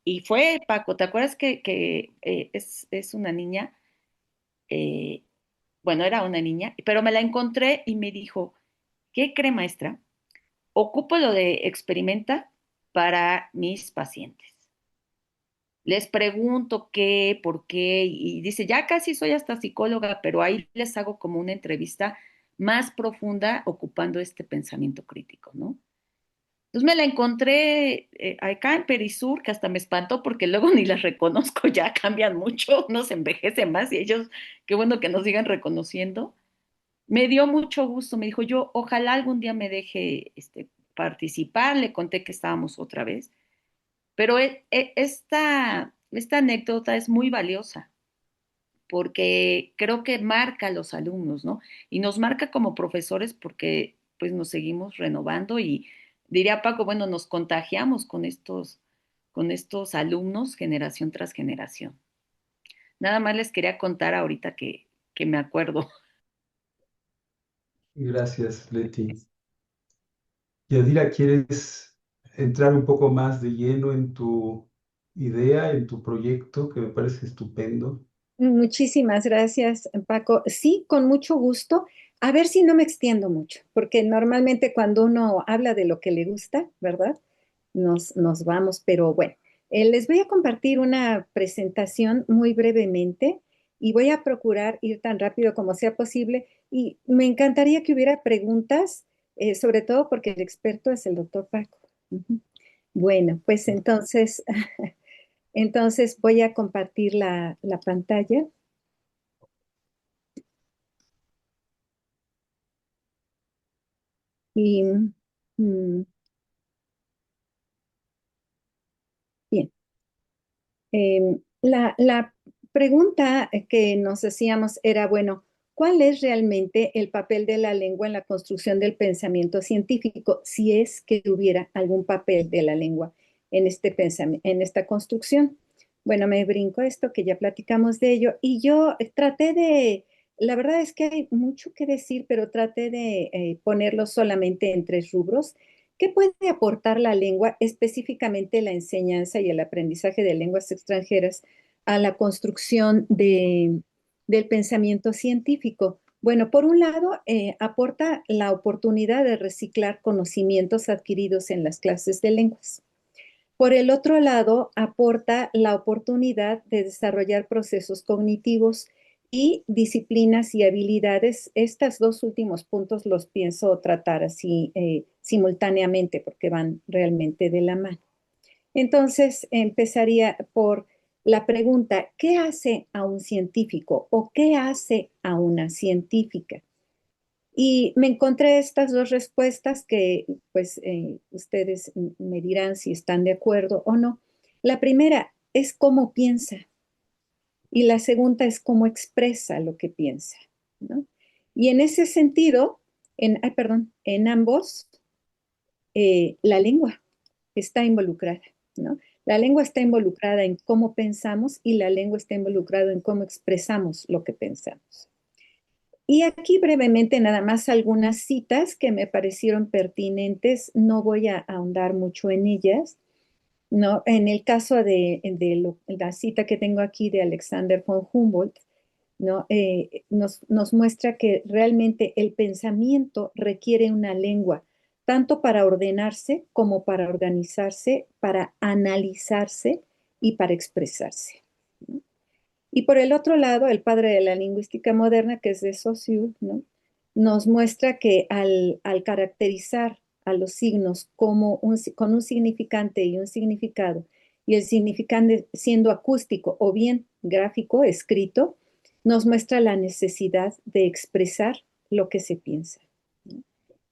Y fue, Paco, ¿te acuerdas que es una niña? Eh, bueno, era una niña, pero me la encontré y me dijo, ¿qué cree, maestra? Ocupo lo de Experimenta para mis pacientes. Les pregunto qué, por qué, y dice, ya casi soy hasta psicóloga, pero ahí les hago como una entrevista más profunda ocupando este pensamiento crítico, ¿no? Entonces me la encontré acá en Perisur, que hasta me espantó porque luego ni las reconozco, ya cambian mucho, uno se envejece más y ellos, qué bueno que nos sigan reconociendo. Me dio mucho gusto, me dijo yo, ojalá algún día me deje participar, le conté que estábamos otra vez, pero esta anécdota es muy valiosa porque creo que marca a los alumnos, ¿no? Y nos marca como profesores porque pues nos seguimos renovando y diría Paco, bueno, nos contagiamos con estos alumnos generación tras generación. Nada más les quería contar ahorita que me acuerdo. Gracias, Leti. Yadira, ¿quieres entrar un poco más de lleno en tu idea, en tu proyecto, que me parece estupendo? Muchísimas gracias, Paco. Sí, con mucho gusto. A ver si no me extiendo mucho, porque normalmente cuando uno habla de lo que le gusta, ¿verdad? Nos vamos, pero bueno, les voy a compartir una presentación muy brevemente y voy a procurar ir tan rápido como sea posible y me encantaría que hubiera preguntas, sobre todo porque el experto es el doctor Paco. Ujú. Bueno, pues entonces, entonces voy a compartir la pantalla. Y mm, bien, la pregunta que nos hacíamos era, bueno, ¿cuál es realmente el papel de la lengua en la construcción del pensamiento científico, si es que hubiera algún papel de la lengua en este en esta construcción? Bueno, me brinco esto, que ya platicamos de ello, y yo traté de, la verdad es que hay mucho que decir, pero traté de ponerlo solamente en tres rubros. ¿Qué puede aportar la lengua, específicamente la enseñanza y el aprendizaje de lenguas extranjeras, a la construcción del pensamiento científico? Bueno, por un lado, aporta la oportunidad de reciclar conocimientos adquiridos en las clases de lenguas. Por el otro lado, aporta la oportunidad de desarrollar procesos cognitivos y disciplinas y habilidades. Estos dos últimos puntos los pienso tratar así simultáneamente porque van realmente de la mano. Entonces, empezaría por la pregunta, ¿qué hace a un científico o qué hace a una científica? Y me encontré estas dos respuestas que pues ustedes me dirán si están de acuerdo o no. La primera es cómo piensa y la segunda es cómo expresa lo que piensa, ¿no? Y en ese sentido, en ambos, la lengua está involucrada, ¿no? La lengua está involucrada en cómo pensamos y la lengua está involucrada en cómo expresamos lo que pensamos. Y aquí brevemente nada más algunas citas que me parecieron pertinentes. No voy a ahondar mucho en ellas, ¿no? En el caso de la cita que tengo aquí de Alexander von Humboldt, ¿no? Nos muestra que realmente el pensamiento requiere una lengua, tanto para ordenarse como para organizarse, para analizarse y para expresarse, ¿no? Y por el otro lado, el padre de la lingüística moderna, que es de Saussure, ¿no? Nos muestra que al caracterizar a los signos como con un significante y un significado, y el significante siendo acústico o bien gráfico, escrito, nos muestra la necesidad de expresar lo que se piensa, ¿no?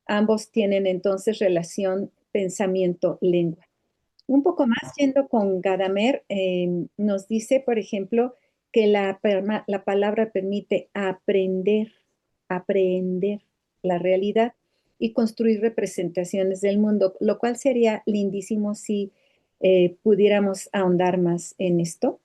Ambos tienen entonces relación pensamiento-lengua. Un poco más yendo con Gadamer, nos dice, por ejemplo, que la palabra permite aprender la realidad y construir representaciones del mundo, lo cual sería lindísimo si pudiéramos ahondar más en esto.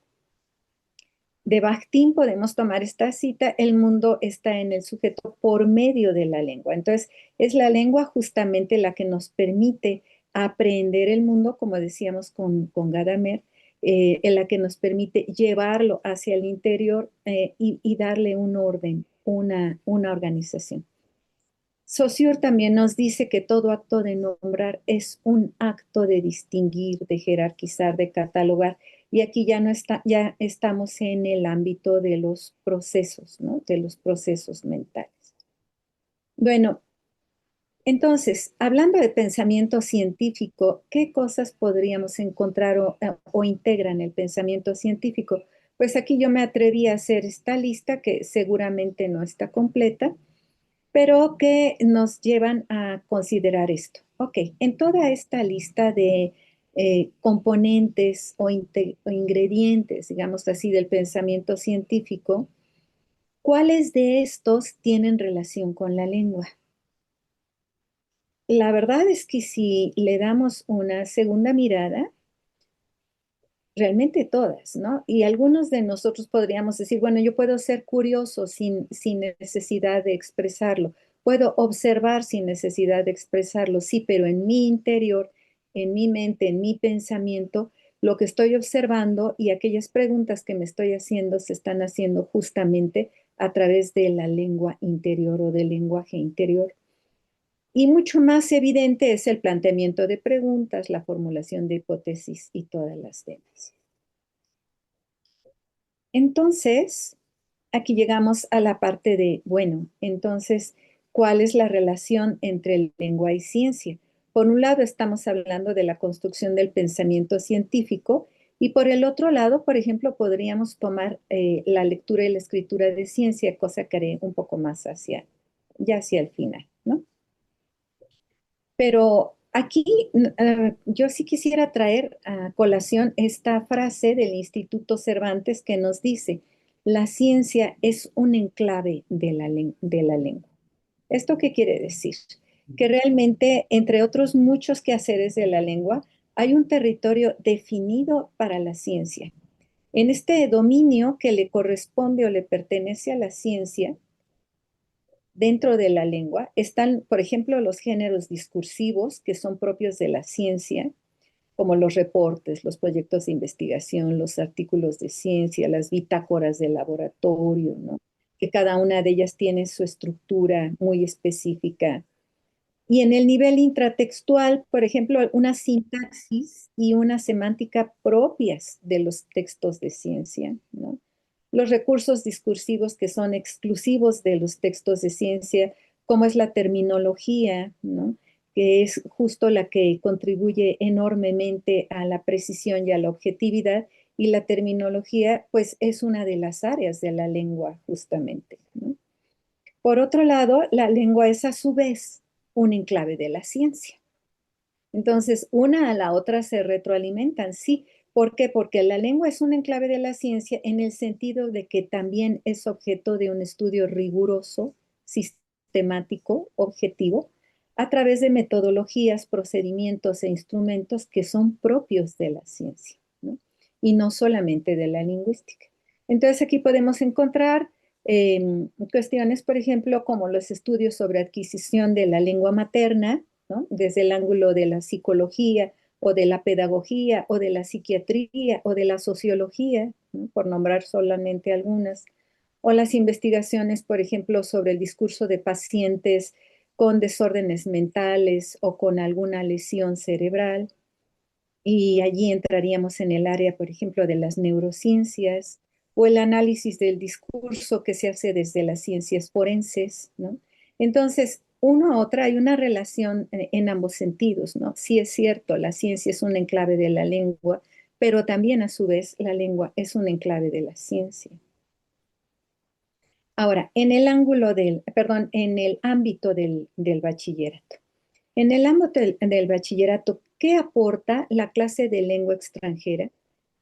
De Bakhtin podemos tomar esta cita, el mundo está en el sujeto por medio de la lengua. Entonces, es la lengua justamente la que nos permite aprender el mundo, como decíamos con Gadamer, en la que nos permite llevarlo hacia el interior y darle un orden, una organización. Saussure también nos dice que todo acto de nombrar es un acto de distinguir, de jerarquizar, de catalogar. Y aquí ya no está, ya estamos en el ámbito de los procesos, ¿no? De los procesos mentales. Bueno, entonces, hablando de pensamiento científico, ¿qué cosas podríamos encontrar o integran el pensamiento científico? Pues aquí yo me atreví a hacer esta lista que seguramente no está completa, pero que nos llevan a considerar esto. Ok, en toda esta lista de componentes o ingredientes, digamos así, del pensamiento científico, ¿cuáles de estos tienen relación con la lengua? La verdad es que si le damos una segunda mirada, realmente todas, ¿no? Y algunos de nosotros podríamos decir, bueno, yo puedo ser curioso sin necesidad de expresarlo, puedo observar sin necesidad de expresarlo, sí, pero en mi interior, en mi mente, en mi pensamiento, lo que estoy observando y aquellas preguntas que me estoy haciendo se están haciendo justamente a través de la lengua interior o del lenguaje interior. Y mucho más evidente es el planteamiento de preguntas, la formulación de hipótesis y todas las demás. Entonces, aquí llegamos a la parte de, bueno, entonces, ¿cuál es la relación entre lengua y ciencia? Por un lado, estamos hablando de la construcción del pensamiento científico y por el otro lado, por ejemplo, podríamos tomar la lectura y la escritura de ciencia, cosa que haré un poco más ya hacia el final, ¿no? Pero aquí yo sí quisiera traer a colación esta frase del Instituto Cervantes que nos dice, la ciencia es un enclave de la lengua. ¿Esto qué quiere decir? Que realmente, entre otros muchos quehaceres de la lengua, hay un territorio definido para la ciencia. En este dominio que le corresponde o le pertenece a la ciencia, dentro de la lengua, están, por ejemplo, los géneros discursivos que son propios de la ciencia, como los reportes, los proyectos de investigación, los artículos de ciencia, las bitácoras de laboratorio, ¿no? Que cada una de ellas tiene su estructura muy específica. Y en el nivel intratextual, por ejemplo, una sintaxis y una semántica propias de los textos de ciencia, ¿no? Los recursos discursivos que son exclusivos de los textos de ciencia, como es la terminología, ¿no? Que es justo la que contribuye enormemente a la precisión y a la objetividad, y la terminología, pues, es una de las áreas de la lengua, justamente, ¿no? Por otro lado, la lengua es a su vez un enclave de la ciencia. Entonces, una a la otra se retroalimentan, sí. ¿Por qué? Porque la lengua es un enclave de la ciencia en el sentido de que también es objeto de un estudio riguroso, sistemático, objetivo, a través de metodologías, procedimientos e instrumentos que son propios de la ciencia, ¿no? Y no solamente de la lingüística. Entonces, aquí podemos encontrar cuestiones, por ejemplo, como los estudios sobre adquisición de la lengua materna, ¿no? Desde el ángulo de la psicología o de la pedagogía o de la psiquiatría o de la sociología, ¿no? Por nombrar solamente algunas, o las investigaciones, por ejemplo, sobre el discurso de pacientes con desórdenes mentales o con alguna lesión cerebral. Y allí entraríamos en el área, por ejemplo, de las neurociencias o el análisis del discurso que se hace desde las ciencias forenses, ¿no? Entonces, uno a otra hay una relación en ambos sentidos, ¿no? Sí es cierto, la ciencia es un enclave de la lengua, pero también a su vez la lengua es un enclave de la ciencia. Ahora, en el ángulo perdón, en el ámbito del bachillerato. En el ámbito del bachillerato, ¿qué aporta la clase de lengua extranjera?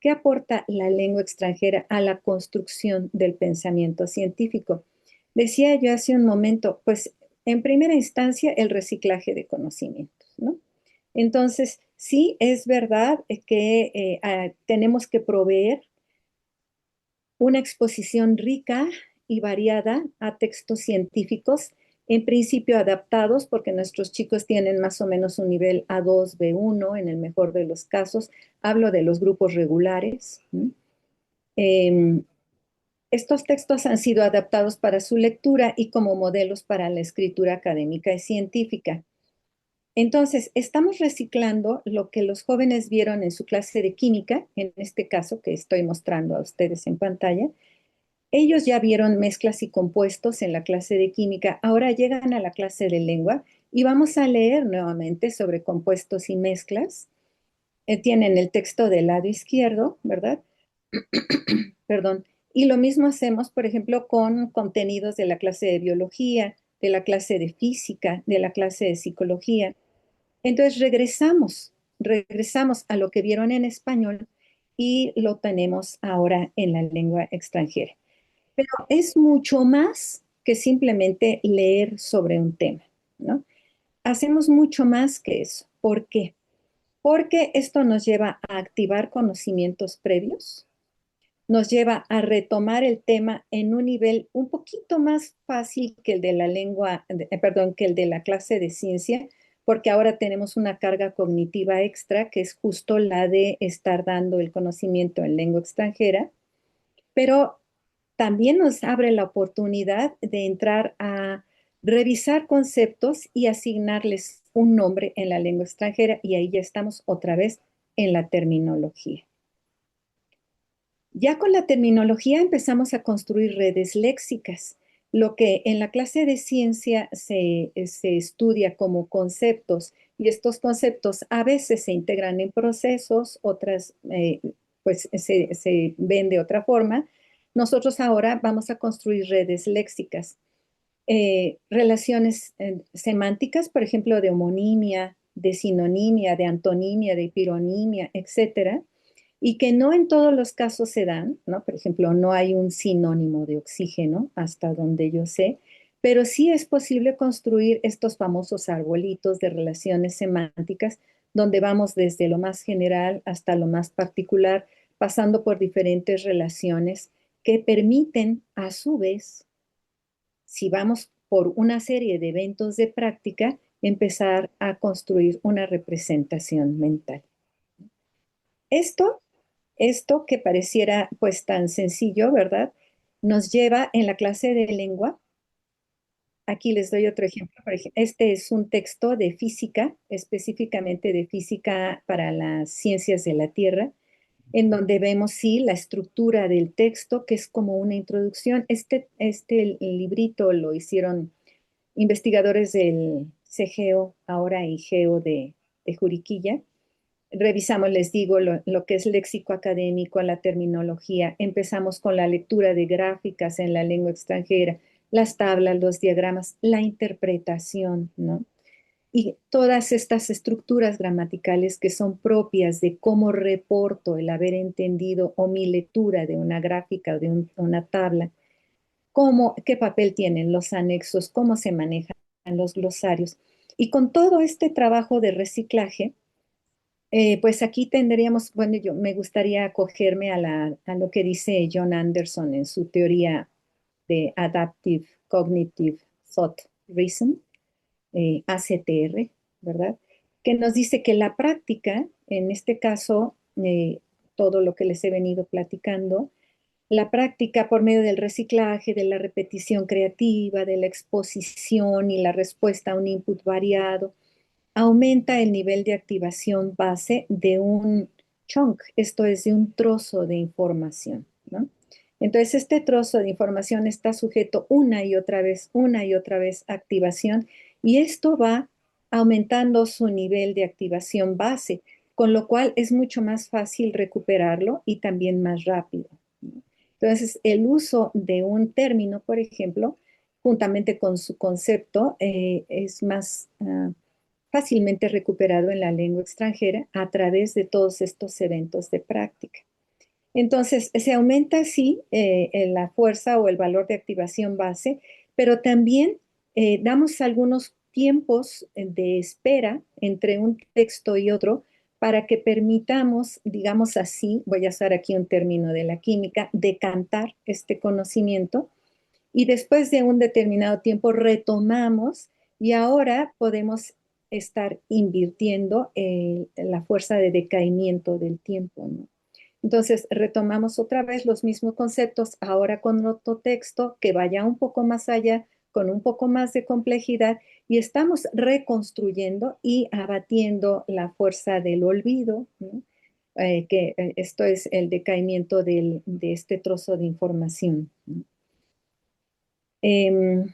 ¿Qué aporta la lengua extranjera a la construcción del pensamiento científico? Decía yo hace un momento, pues en primera instancia el reciclaje de conocimientos, ¿no? Entonces, sí es verdad que tenemos que proveer una exposición rica y variada a textos científicos, en principio adaptados, porque nuestros chicos tienen más o menos un nivel A2, B1, en el mejor de los casos. Hablo de los grupos regulares. Eh, Estos textos han sido adaptados para su lectura y como modelos para la escritura académica y científica. Entonces, estamos reciclando lo que los jóvenes vieron en su clase de química, en este caso que estoy mostrando a ustedes en pantalla. Ellos ya vieron mezclas y compuestos en la clase de química, ahora llegan a la clase de lengua y vamos a leer nuevamente sobre compuestos y mezclas. Tienen el texto del lado izquierdo, ¿verdad? Perdón. Y lo mismo hacemos, por ejemplo, con contenidos de la clase de biología, de la clase de física, de la clase de psicología. Entonces regresamos a lo que vieron en español y lo tenemos ahora en la lengua extranjera. Pero es mucho más que simplemente leer sobre un tema, ¿no? Hacemos mucho más que eso. ¿Por qué? Porque esto nos lleva a activar conocimientos previos, nos lleva a retomar el tema en un nivel un poquito más fácil que el de la lengua, perdón, que el de la clase de ciencia, porque ahora tenemos una carga cognitiva extra, que es justo la de estar dando el conocimiento en lengua extranjera, pero también nos abre la oportunidad de entrar a revisar conceptos y asignarles un nombre en la lengua extranjera, y ahí ya estamos otra vez en la terminología. Ya con la terminología empezamos a construir redes léxicas. Lo que en la clase de ciencia se estudia como conceptos, y estos conceptos a veces se integran en procesos, otras pues se ven de otra forma. Nosotros ahora vamos a construir redes léxicas, relaciones semánticas, por ejemplo, de homonimia, de sinonimia, de antonimia, de epironimia, etcétera, y que no en todos los casos se dan, ¿no? Por ejemplo, no hay un sinónimo de oxígeno, hasta donde yo sé, pero sí es posible construir estos famosos arbolitos de relaciones semánticas, donde vamos desde lo más general hasta lo más particular, pasando por diferentes relaciones que permiten, a su vez, si vamos por una serie de eventos de práctica, empezar a construir una representación mental. Esto, esto que pareciera pues tan sencillo, ¿verdad? Nos lleva en la clase de lengua. Aquí les doy otro ejemplo. Este es un texto de física, específicamente de física para las ciencias de la Tierra, en donde vemos, sí, la estructura del texto, que es como una introducción. Este librito lo hicieron investigadores del CGO, ahora IGEO de Juriquilla. Revisamos, les digo, lo que es léxico académico, la terminología. Empezamos con la lectura de gráficas en la lengua extranjera, las tablas, los diagramas, la interpretación, ¿no? Y todas estas estructuras gramaticales que son propias de cómo reporto el haber entendido o mi lectura de una gráfica o de una tabla, qué papel tienen los anexos, cómo se manejan los glosarios. Y con todo este trabajo de reciclaje, pues aquí tendríamos, bueno, yo me gustaría acogerme a lo que dice John Anderson en su teoría de Adaptive Cognitive Thought Reason, ACTR, ¿verdad? Que nos dice que la práctica, en este caso, todo lo que les he venido platicando, la práctica por medio del reciclaje, de la repetición creativa, de la exposición y la respuesta a un input variado, aumenta el nivel de activación base de un chunk, esto es de un trozo de información, ¿no? Entonces, este trozo de información está sujeto una y otra vez a activación, y esto va aumentando su nivel de activación base, con lo cual es mucho más fácil recuperarlo y también más rápido, ¿no? Entonces, el uso de un término, por ejemplo, juntamente con su concepto, es más fácilmente recuperado en la lengua extranjera a través de todos estos eventos de práctica. Entonces, se aumenta así la fuerza o el valor de activación base, pero también damos algunos tiempos de espera entre un texto y otro para que permitamos, digamos así, voy a usar aquí un término de la química, decantar este conocimiento, y después de un determinado tiempo retomamos y ahora podemos estar invirtiendo la fuerza de decaimiento del tiempo, ¿no? Entonces, retomamos otra vez los mismos conceptos, ahora con otro texto que vaya un poco más allá, con un poco más de complejidad, y estamos reconstruyendo y abatiendo la fuerza del olvido, ¿no? Esto es el decaimiento de este trozo de información, ¿no? Em,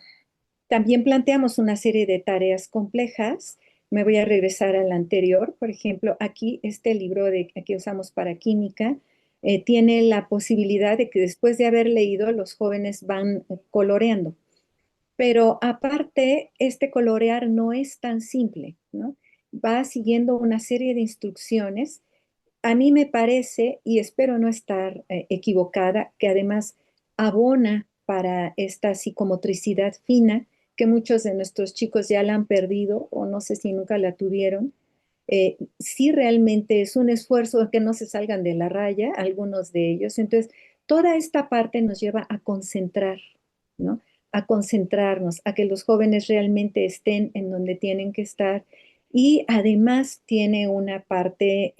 También planteamos una serie de tareas complejas. Me voy a regresar al anterior. Por ejemplo, aquí este libro que usamos para química tiene la posibilidad de que después de haber leído, los jóvenes van coloreando. Pero aparte, este colorear no es tan simple, ¿no? Va siguiendo una serie de instrucciones. A mí me parece, y espero no estar equivocada, que además abona para esta psicomotricidad fina que muchos de nuestros chicos ya la han perdido o no sé si nunca la tuvieron. Sí realmente es un esfuerzo que no se salgan de la raya, algunos de ellos. Entonces, toda esta parte nos lleva a concentrar, ¿no? A concentrarnos, a que los jóvenes realmente estén en donde tienen que estar. Y además tiene una parte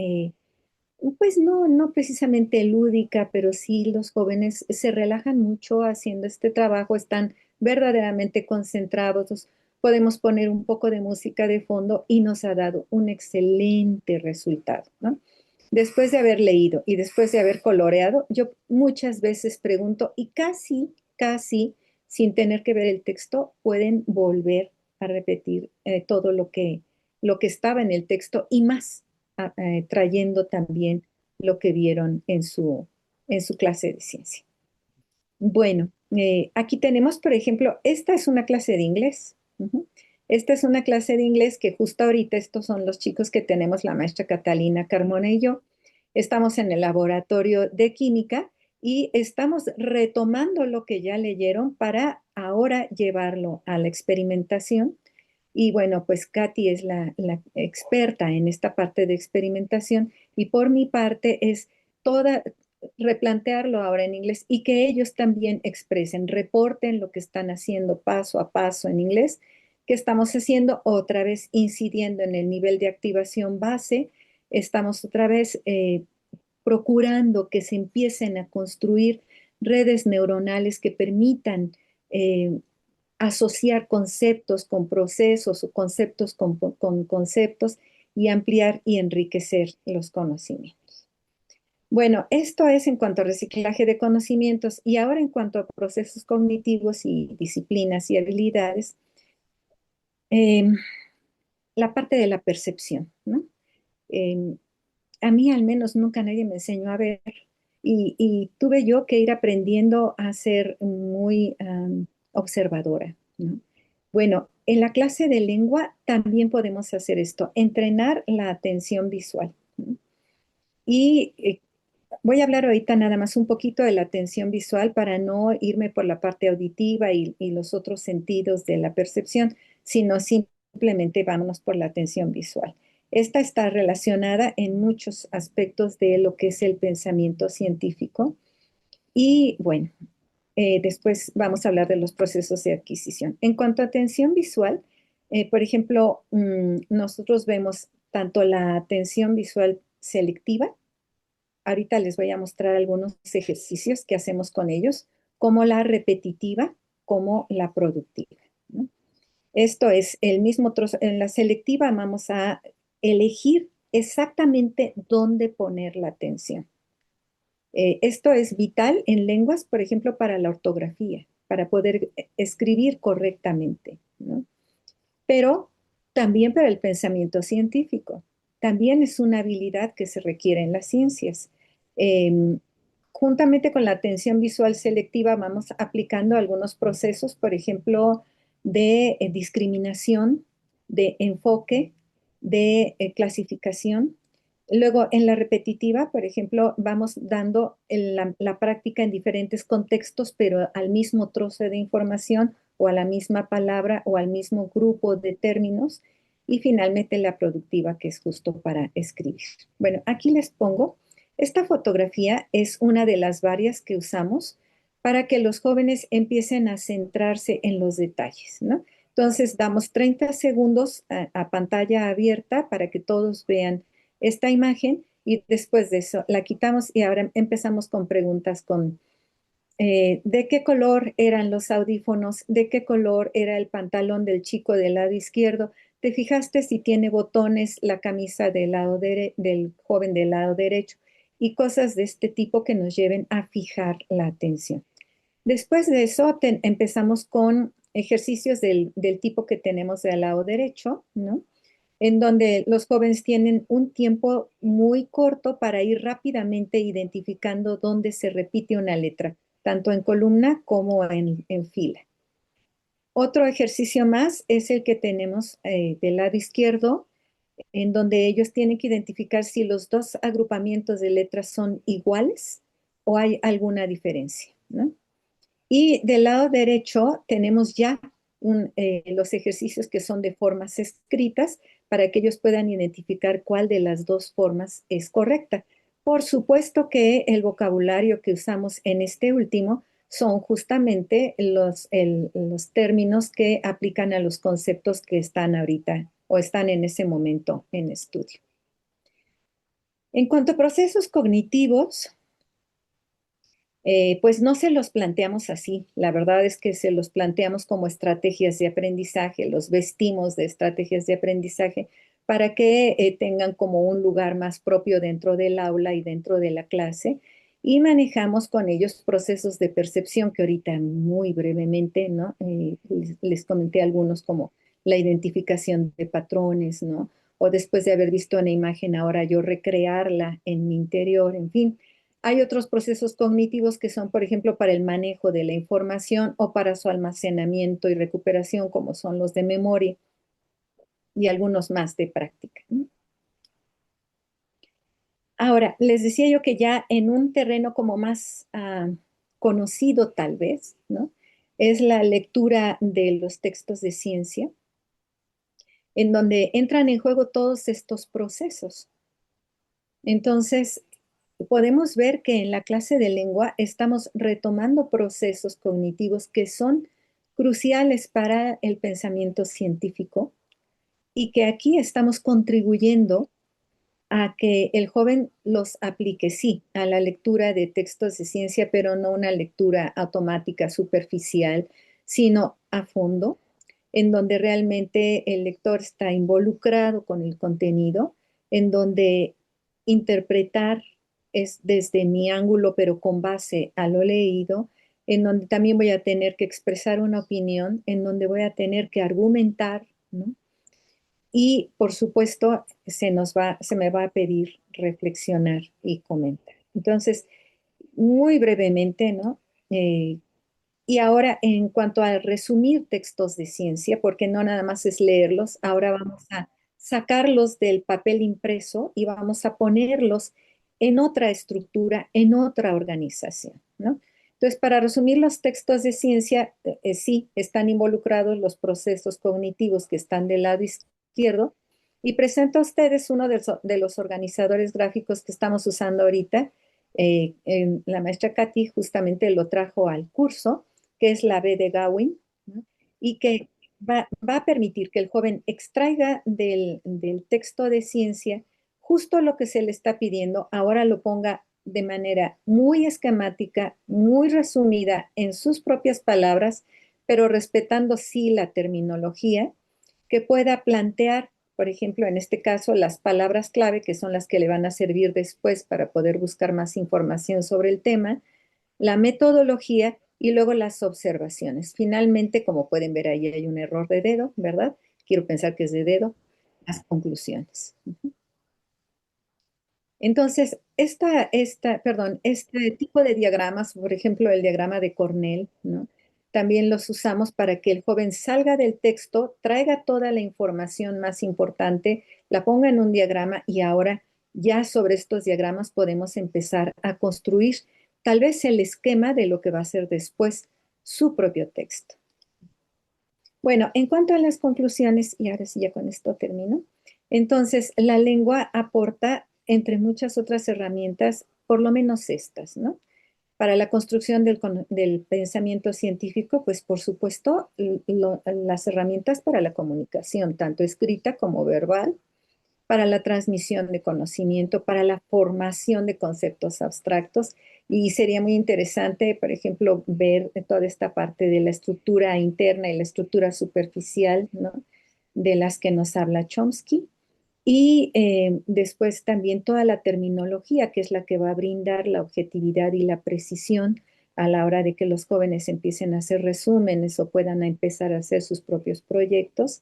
pues no, no precisamente lúdica, pero sí los jóvenes se relajan mucho haciendo este trabajo, están verdaderamente concentrados. Podemos poner un poco de música de fondo y nos ha dado un excelente resultado, ¿no? Después de haber leído y después de haber coloreado, yo muchas veces pregunto y casi sin tener que ver el texto, pueden volver a repetir todo lo que estaba en el texto y más trayendo también lo que vieron en su clase de ciencia. Bueno, aquí tenemos, por ejemplo, esta es una clase de inglés. Ujú. Esta es una clase de inglés que justo ahorita estos son los chicos que tenemos, la maestra Catalina Carmona y yo. Estamos en el laboratorio de química y estamos retomando lo que ya leyeron para ahora llevarlo a la experimentación. Y bueno, pues Katy es la experta en esta parte de experimentación y por mi parte es replantearlo ahora en inglés y que ellos también expresen, reporten lo que están haciendo paso a paso en inglés, que estamos haciendo otra vez incidiendo en el nivel de activación base, estamos otra vez procurando que se empiecen a construir redes neuronales que permitan asociar conceptos con procesos o conceptos con conceptos y ampliar y enriquecer los conocimientos. Bueno, esto es en cuanto a reciclaje de conocimientos y ahora en cuanto a procesos cognitivos y disciplinas y habilidades, la parte de la percepción, ¿no? A mí al menos nunca nadie me enseñó a ver y tuve yo que ir aprendiendo a ser muy observadora, ¿no? Bueno, en la clase de lengua también podemos hacer esto, entrenar la atención visual, ¿no? Y voy a hablar ahorita nada más un poquito de la atención visual para no irme por la parte auditiva y los otros sentidos de la percepción, sino simplemente vámonos por la atención visual. Esta está relacionada en muchos aspectos de lo que es el pensamiento científico. Y bueno, después vamos a hablar de los procesos de adquisición. En cuanto a atención visual, por ejemplo, nosotros vemos tanto la atención visual selectiva, ahorita les voy a mostrar algunos ejercicios que hacemos con ellos, como la repetitiva, como la productiva, ¿no? Esto es el mismo trozo. En la selectiva vamos a elegir exactamente dónde poner la atención. Esto es vital en lenguas, por ejemplo, para la ortografía, para poder escribir correctamente, ¿no? Pero también para el pensamiento científico. También es una habilidad que se requiere en las ciencias. Eh, Juntamente con la atención visual selectiva vamos aplicando algunos procesos, por ejemplo, de discriminación, de enfoque, de clasificación. Luego, en la repetitiva, por ejemplo, vamos dando la práctica en diferentes contextos, pero al mismo trozo de información o a la misma palabra o al mismo grupo de términos. Y finalmente la productiva, que es justo para escribir. Bueno, aquí les pongo, esta fotografía es una de las varias que usamos para que los jóvenes empiecen a centrarse en los detalles, ¿no? Entonces, damos 30 segundos a pantalla abierta para que todos vean esta imagen y después de eso la quitamos y ahora empezamos con preguntas con ¿de qué color eran los audífonos? ¿De qué color era el pantalón del chico del lado izquierdo? ¿Te fijaste si tiene botones la camisa del joven del lado derecho? Y cosas de este tipo que nos lleven a fijar la atención. Después de eso empezamos con ejercicios del tipo que tenemos del lado derecho, ¿no? En donde los jóvenes tienen un tiempo muy corto para ir rápidamente identificando dónde se repite una letra, tanto en columna como en fila. Otro ejercicio más es el que tenemos del lado izquierdo, en donde ellos tienen que identificar si los dos agrupamientos de letras son iguales o hay alguna diferencia, ¿no? Y del lado derecho tenemos ya los ejercicios que son de formas escritas para que ellos puedan identificar cuál de las dos formas es correcta. Por supuesto que el vocabulario que usamos en este último son justamente los términos que aplican a los conceptos que están ahorita o están en ese momento en estudio. En cuanto a procesos cognitivos, pues no se los planteamos así. La verdad es que se los planteamos como estrategias de aprendizaje, los vestimos de estrategias de aprendizaje para que tengan como un lugar más propio dentro del aula y dentro de la clase. Y manejamos con ellos procesos de percepción que ahorita muy brevemente, ¿no? Les comenté algunos como la identificación de patrones, ¿no? O después de haber visto una imagen, ahora yo recrearla en mi interior, en fin. Hay otros procesos cognitivos que son, por ejemplo, para el manejo de la información o para su almacenamiento y recuperación, como son los de memoria y algunos más de práctica, ¿no? Ahora, les decía yo que ya en un terreno como más conocido tal vez, ¿no? Es la lectura de los textos de ciencia, en donde entran en juego todos estos procesos. Entonces, podemos ver que en la clase de lengua estamos retomando procesos cognitivos que son cruciales para el pensamiento científico y que aquí estamos contribuyendo a que el joven los aplique, sí, a la lectura de textos de ciencia, pero no una lectura automática, superficial, sino a fondo, en donde realmente el lector está involucrado con el contenido, en donde interpretar es desde mi ángulo, pero con base a lo leído, en donde también voy a tener que expresar una opinión, en donde voy a tener que argumentar, ¿no? Y por supuesto, se me va a pedir reflexionar y comentar. Entonces, muy brevemente, ¿no? Y ahora, en cuanto a resumir textos de ciencia, porque no nada más es leerlos, ahora vamos a sacarlos del papel impreso y vamos a ponerlos en otra estructura, en otra organización, ¿no? Entonces, para resumir los textos de ciencia, sí, están involucrados los procesos cognitivos que están del lado izquierdo, y presento a ustedes uno de los organizadores gráficos que estamos usando ahorita. La maestra Katy justamente lo trajo al curso, que es la B de Gawin, ¿no? Y que va a permitir que el joven extraiga del texto de ciencia justo lo que se le está pidiendo, ahora lo ponga de manera muy esquemática, muy resumida en sus propias palabras, pero respetando sí la terminología, que pueda plantear, por ejemplo, en este caso, las palabras clave, que son las que le van a servir después para poder buscar más información sobre el tema, la metodología y luego las observaciones. Finalmente, como pueden ver, ahí hay un error de dedo, ¿verdad? Quiero pensar que es de dedo, las conclusiones. Entonces, este tipo de diagramas, por ejemplo, el diagrama de Cornell, ¿no? También los usamos para que el joven salga del texto, traiga toda la información más importante, la ponga en un diagrama y ahora ya sobre estos diagramas podemos empezar a construir tal vez el esquema de lo que va a ser después su propio texto. Bueno, en cuanto a las conclusiones, y ahora sí ya con esto termino, entonces la lengua aporta, entre muchas otras herramientas, por lo menos estas, ¿no? Para la construcción del pensamiento científico, pues por supuesto, las herramientas para la comunicación, tanto escrita como verbal, para la transmisión de conocimiento, para la formación de conceptos abstractos. Y sería muy interesante, por ejemplo, ver toda esta parte de la estructura interna y la estructura superficial, ¿no? De las que nos habla Chomsky. Y después también toda la terminología, que es la que va a brindar la objetividad y la precisión a la hora de que los jóvenes empiecen a hacer resúmenes o puedan empezar a hacer sus propios proyectos,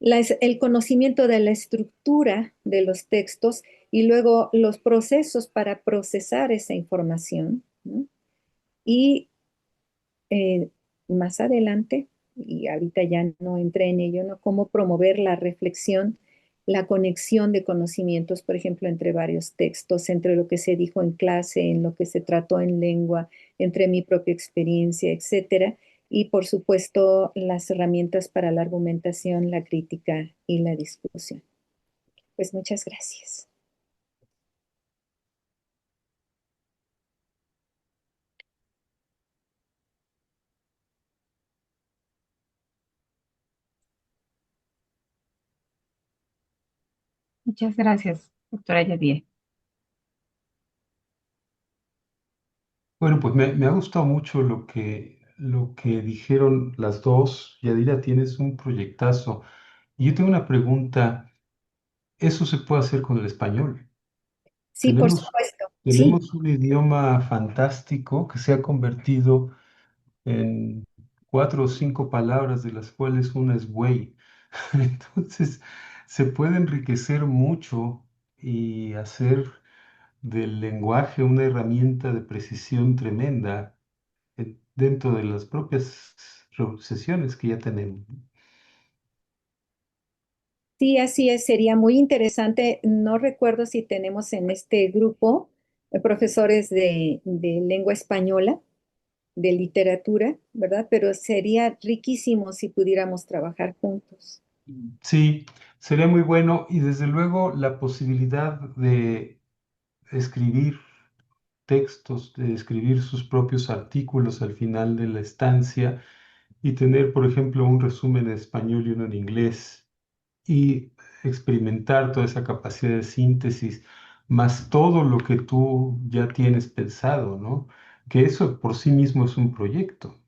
el conocimiento de la estructura de los textos y luego los procesos para procesar esa información, ¿no? Y eh, más adelante, y ahorita ya no entré en ello, ¿no? Cómo promover la reflexión, la conexión de conocimientos, por ejemplo, entre varios textos, entre lo que se dijo en clase, en lo que se trató en lengua, entre mi propia experiencia, etcétera. Y por supuesto, las herramientas para la argumentación, la crítica y la discusión. Pues muchas gracias. Muchas gracias, doctora Yadier. Bueno, pues me ha gustado mucho lo que dijeron las dos. Yadira, tienes un proyectazo. Y yo tengo una pregunta. ¿Eso se puede hacer con el español? Sí, por Tenemos, supuesto. Sí, tenemos un idioma fantástico que se ha convertido en cuatro o cinco palabras, de las cuales una es güey. Entonces, se puede enriquecer mucho y hacer del lenguaje una herramienta de precisión tremenda dentro de las propias sesiones que ya tenemos. sí, así es. Sería muy interesante. No recuerdo si tenemos en este grupo profesores de lengua española, de literatura, ¿verdad? Pero sería riquísimo si pudiéramos trabajar juntos. Sí, sería muy bueno y desde luego la posibilidad escribir textos, de escribir sus propios artículos al final de la estancia y tener, por ejemplo, un resumen en español y uno en inglés y experimentar toda esa capacidad de síntesis, más todo lo que tú ya tienes pensado, ¿no? Que eso por sí mismo es un proyecto.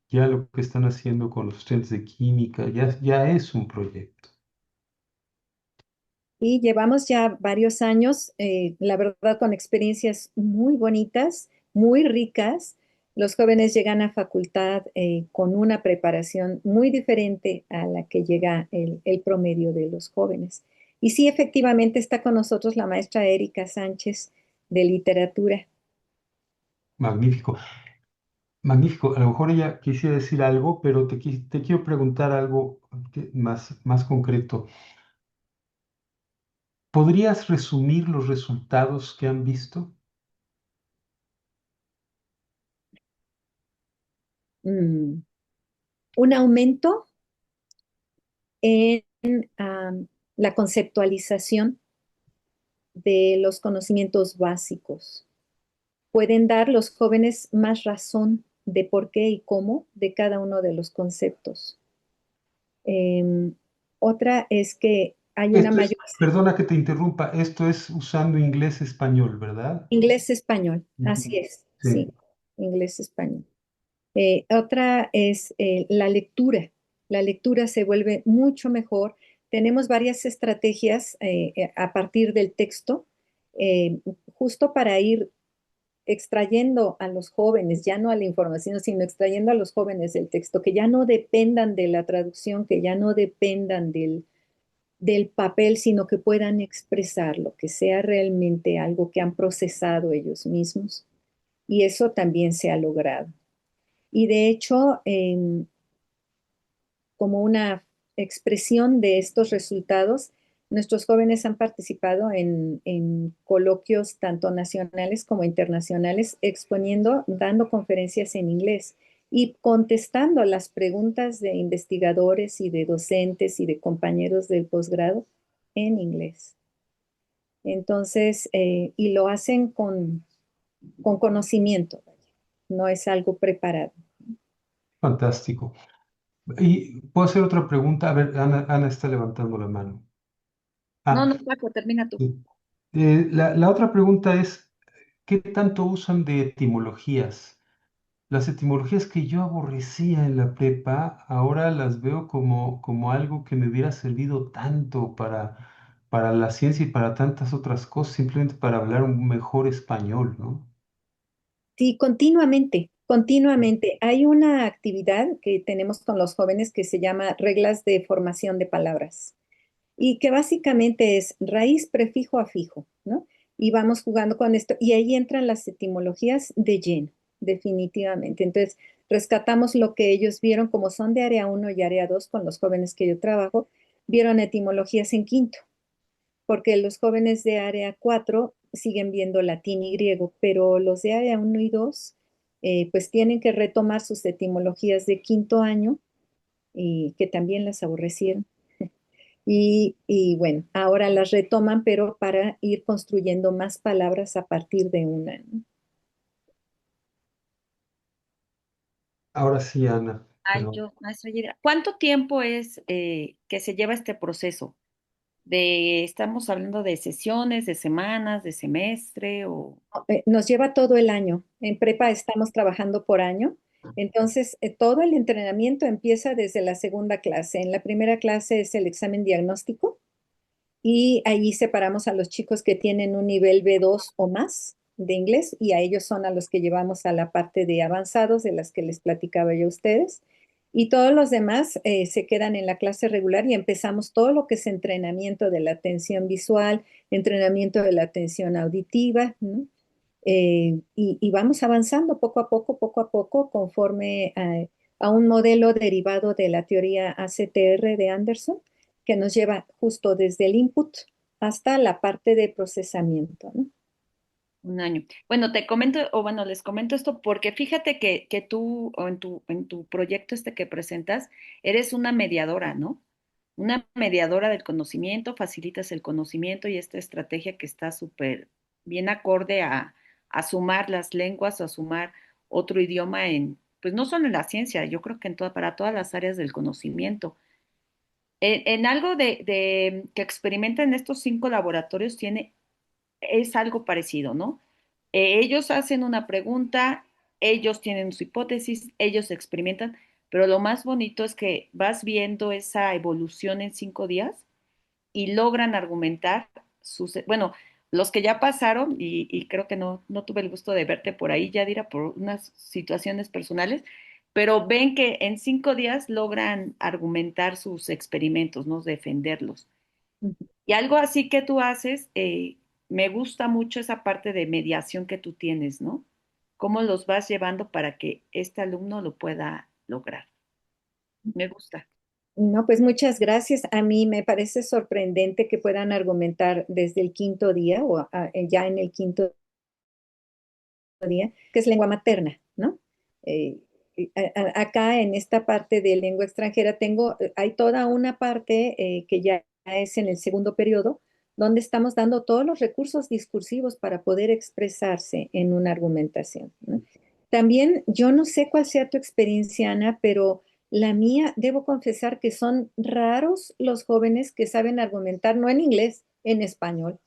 Ya lo que están haciendo con los estudiantes de química ya es un proyecto. Y llevamos ya varios años, la verdad, con experiencias muy bonitas, muy ricas. Los jóvenes llegan a facultad con una preparación muy diferente a la que llega el promedio de los jóvenes. Y sí, efectivamente está con nosotros la maestra Erika Sánchez de literatura. Magnífico, magnífico. A lo mejor ella quisiera decir algo, pero te quiero preguntar algo más concreto. ¿Podrías resumir los resultados que han visto? Mm, un aumento en la conceptualización de los conocimientos básicos. Pueden dar los jóvenes más razón de por qué y cómo de cada uno de los conceptos. Eh, Otra es que hay una Esto es, mayor perdona que te interrumpa, esto es usando inglés-español, ¿verdad? inglés-español, así Ujú. es, Sí. sí, inglés-español. Otra es la lectura. La lectura se vuelve mucho mejor. Tenemos varias estrategias a partir del texto, eh, justo para ir extrayendo a los jóvenes, ya no a la información, sino extrayendo a los jóvenes del texto, que ya no dependan de la traducción, que ya no dependan del papel, sino que puedan expresarlo, que sea realmente algo que han procesado ellos mismos. Y eso también se ha logrado. Y de hecho, como una expresión de estos resultados, nuestros jóvenes han participado en coloquios tanto nacionales como internacionales, exponiendo, dando conferencias en inglés y contestando las preguntas de investigadores y de docentes y de compañeros del posgrado en inglés. Entonces, y lo hacen con conocimiento, no es algo preparado. Fantástico. Y puedo hacer otra pregunta. A ver, Ana está levantando la mano. No, no, Ah, Paco, termina tú. sí. La otra pregunta es, ¿qué tanto usan de etimologías? Las etimologías que yo aborrecía en la prepa, ahora las veo como algo que me hubiera servido tanto para la ciencia y para tantas otras cosas, simplemente para hablar un mejor español, ¿no? Sí, continuamente, continuamente. Hay una actividad que tenemos con los jóvenes que se llama reglas de formación de palabras y que básicamente es raíz, prefijo, afijo, ¿no? Y vamos jugando con esto y ahí entran las etimologías de lleno, definitivamente. Entonces, rescatamos lo que ellos vieron, como son de área uno y área 2 con los jóvenes que yo trabajo, vieron etimologías en quinto porque los jóvenes de área 4 siguen viendo latín y griego, pero los de área uno y 2 pues tienen que retomar sus etimologías de quinto año y que también las aborrecieron. Y bueno, ahora las retoman, pero para ir construyendo más palabras a partir de una, ¿no? Ahora sí, Ana, Ay, pero yo, maestra Yedra, ¿cuánto tiempo es que se lleva este proceso? Estamos hablando de sesiones, de semanas, de semestre o... Nos lleva todo el año. En prepa estamos trabajando por año. Entonces, todo el entrenamiento empieza desde la segunda clase. En la primera clase es el examen diagnóstico y allí separamos a los chicos que tienen un nivel B2 o más de inglés y a ellos son a los que llevamos a la parte de avanzados de las que les platicaba yo a ustedes. Y todos los demás se quedan en la clase regular y empezamos todo lo que es entrenamiento de la atención visual, entrenamiento de la atención auditiva, ¿no? Y vamos avanzando poco a poco, conforme a un modelo derivado de la teoría ACTR de Anderson, que nos lleva justo desde el input hasta la parte de procesamiento, ¿no? Un año. Bueno, te comento, o bueno, les comento esto porque fíjate que tú, o en tu proyecto este que presentas, eres una mediadora, ¿no? una mediadora del conocimiento, facilitas el conocimiento y esta estrategia que está súper bien acorde a sumar las lenguas, a sumar otro idioma en, pues no solo en la ciencia, yo creo que en para todas las áreas del conocimiento. En algo que experimenta en estos 5 laboratorios es algo parecido, ¿no? Ellos hacen una pregunta, ellos tienen su hipótesis, ellos experimentan, pero lo más bonito es que vas viendo esa evolución en 5 días y logran argumentar bueno, los que ya pasaron, y creo que no tuve el gusto de verte por ahí, Yadira, por unas situaciones personales, pero ven que en 5 días logran argumentar sus experimentos, ¿no? Defenderlos. Ujú. Y algo así que tú haces, me gusta mucho esa parte de mediación que tú tienes, ¿no? ¿Cómo los vas llevando para que este alumno lo pueda lograr? Me gusta. No, pues muchas gracias. A mí me parece sorprendente que puedan argumentar desde el quinto día o ya en el quinto día, que es lengua materna, ¿no? Eh, Acá en esta parte de lengua extranjera hay toda una parte que ya es en el segundo periodo, donde estamos dando todos los recursos discursivos para poder expresarse en una argumentación, ¿no? También yo no sé cuál sea tu experiencia, Ana, pero la mía, debo confesar que son raros los jóvenes que saben argumentar, no en inglés, en español,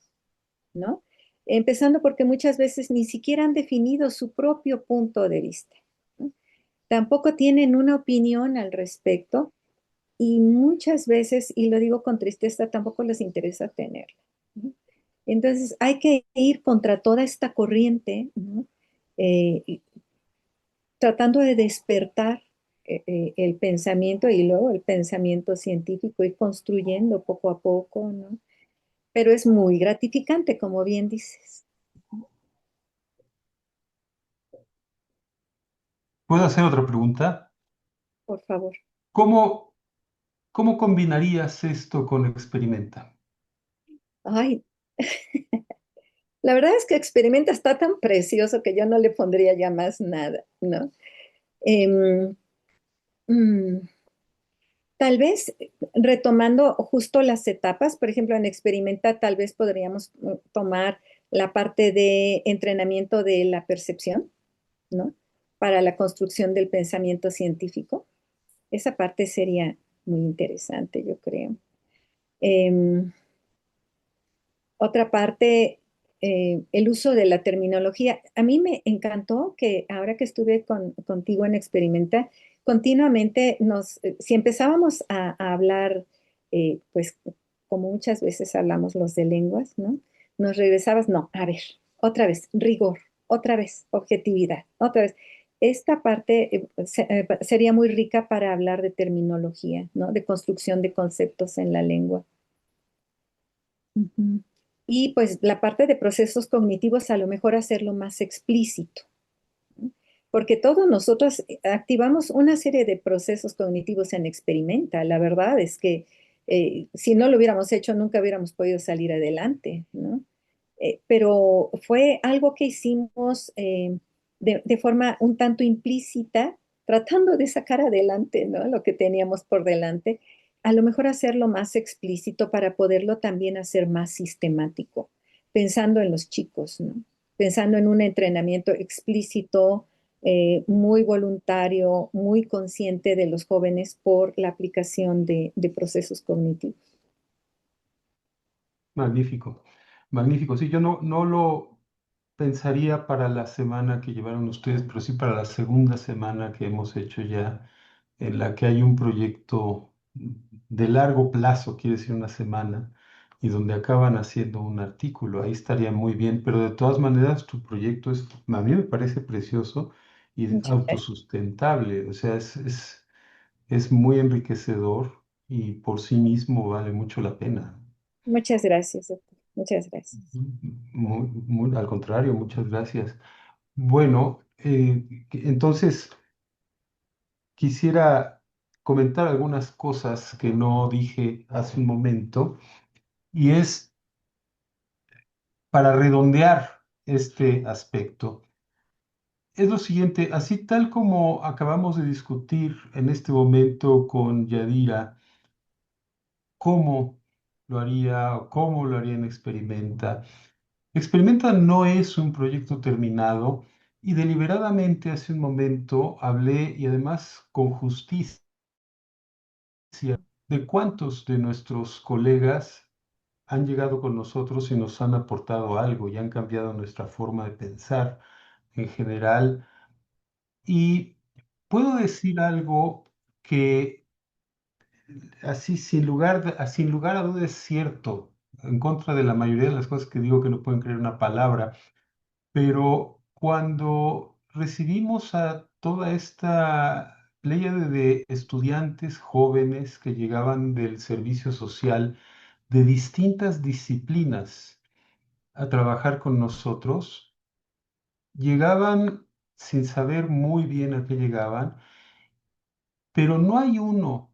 ¿no? Empezando porque muchas veces ni siquiera han definido su propio punto de vista, ¿no? Tampoco tienen una opinión al respecto y muchas veces, y lo digo con tristeza, tampoco les interesa tenerla, ¿no? Entonces hay que ir contra toda esta corriente, ¿no? Y tratando de despertar el pensamiento y luego el pensamiento científico, ir construyendo poco a poco, ¿no? Pero es muy gratificante, como bien dices. ¿Puedo hacer otra pregunta? Por favor. ¿Cómo, cómo combinarías esto con Experimenta? Ay, la verdad es que Experimenta está tan precioso que yo no le pondría ya más nada, ¿no? Em, mm, Tal vez retomando justo las etapas, por ejemplo, en Experimenta tal vez podríamos tomar la parte de entrenamiento de la percepción, ¿no? Para la construcción del pensamiento científico. Esa parte sería muy interesante, yo creo. Em, Otra parte, el uso de la terminología. A mí me encantó que ahora que estuve contigo en Experimenta, continuamente si empezábamos a hablar, pues como muchas veces hablamos los de lenguas, ¿no? Nos regresabas, no, a ver, otra vez, rigor, otra vez, objetividad, otra vez. Esta parte sería muy rica para hablar de terminología, ¿no? De construcción de conceptos en la lengua. Ujú. Y pues la parte de procesos cognitivos a lo mejor hacerlo más explícito, ¿no? Porque todos nosotros activamos una serie de procesos cognitivos en Experimenta. La verdad es que si no lo hubiéramos hecho nunca hubiéramos podido salir adelante, ¿no? Pero fue algo que hicimos de forma un tanto implícita, tratando de sacar adelante, ¿no? Lo que teníamos por delante, a lo mejor hacerlo más explícito para poderlo también hacer más sistemático, pensando en los chicos, ¿no? Pensando en un entrenamiento explícito, muy voluntario, muy consciente de los jóvenes por la aplicación de procesos cognitivos. Magnífico, magnífico. Sí, yo no lo pensaría para la semana que llevaron ustedes, pero sí para la segunda semana que hemos hecho ya, en la que hay un proyecto de largo plazo, quiere decir una semana, y donde acaban haciendo un artículo. Ahí estaría muy bien, pero de todas maneras tu proyecto a mí me parece precioso y Muchas gracias. autosustentable. O sea, es muy enriquecedor y por sí mismo vale mucho la pena. Muchas gracias, doctor. Muchas gracias. Al contrario, muchas gracias. Bueno, entonces quisiera comentar algunas cosas que no dije hace un momento y es para redondear este aspecto. Es lo siguiente, así tal como acabamos de discutir en este momento con Yadira, cómo lo haría o cómo lo haría en Experimenta. Experimenta no es un proyecto terminado y deliberadamente hace un momento hablé y además con justicia de cuántos de nuestros colegas han llegado con nosotros y nos han aportado algo y han cambiado nuestra forma de pensar en general. Y puedo decir algo que así sin lugar a dudas es cierto, en contra de la mayoría de las cosas que digo que no pueden creer una palabra, pero cuando recibimos a toda esta pléyade de estudiantes jóvenes que llegaban del servicio social de distintas disciplinas a trabajar con nosotros, llegaban sin saber muy bien a qué llegaban, pero no hay uno,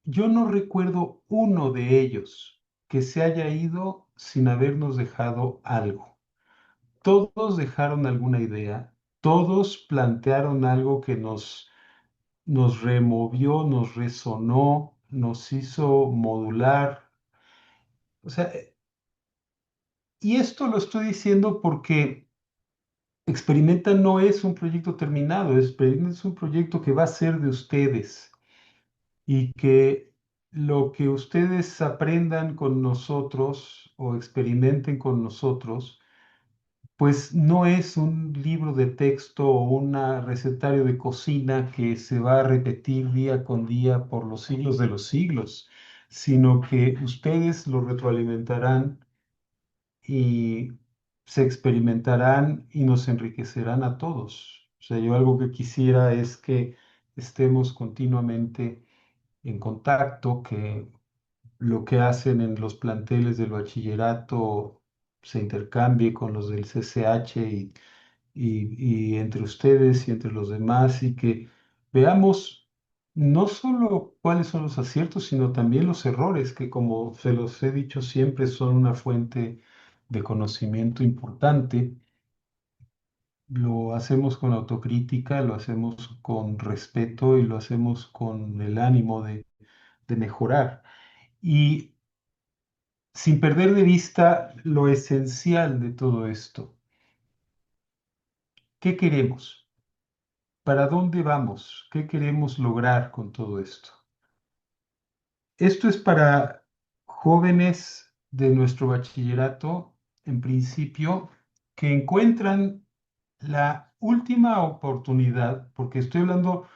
yo no recuerdo uno de ellos que se haya ido sin habernos dejado algo. Todos dejaron alguna idea, todos plantearon algo que nos removió, nos resonó, nos hizo modular. O sea, y esto lo estoy diciendo porque Experimenta no es un proyecto terminado, Experimenta es un proyecto que va a ser de ustedes y que lo que ustedes aprendan con nosotros o experimenten con nosotros, pues no es un libro de texto o un recetario de cocina que se va a repetir día con día por los siglos de los siglos, sino que ustedes lo retroalimentarán y se experimentarán y nos enriquecerán a todos. O sea, yo algo que quisiera es que estemos continuamente en contacto, que lo que hacen en los planteles del bachillerato se intercambie con los del CCH y entre ustedes y entre los demás y que veamos no solo cuáles son los aciertos, sino también los errores, que como se los he dicho siempre son una fuente de conocimiento importante. Lo hacemos con autocrítica, lo hacemos con respeto y lo hacemos con el ánimo de mejorar. Y sin perder de vista lo esencial de todo esto. ¿Qué queremos? ¿Para dónde vamos? ¿Qué queremos lograr con todo esto? Esto es para jóvenes de nuestro bachillerato, en principio, que encuentran la última oportunidad, porque estoy hablando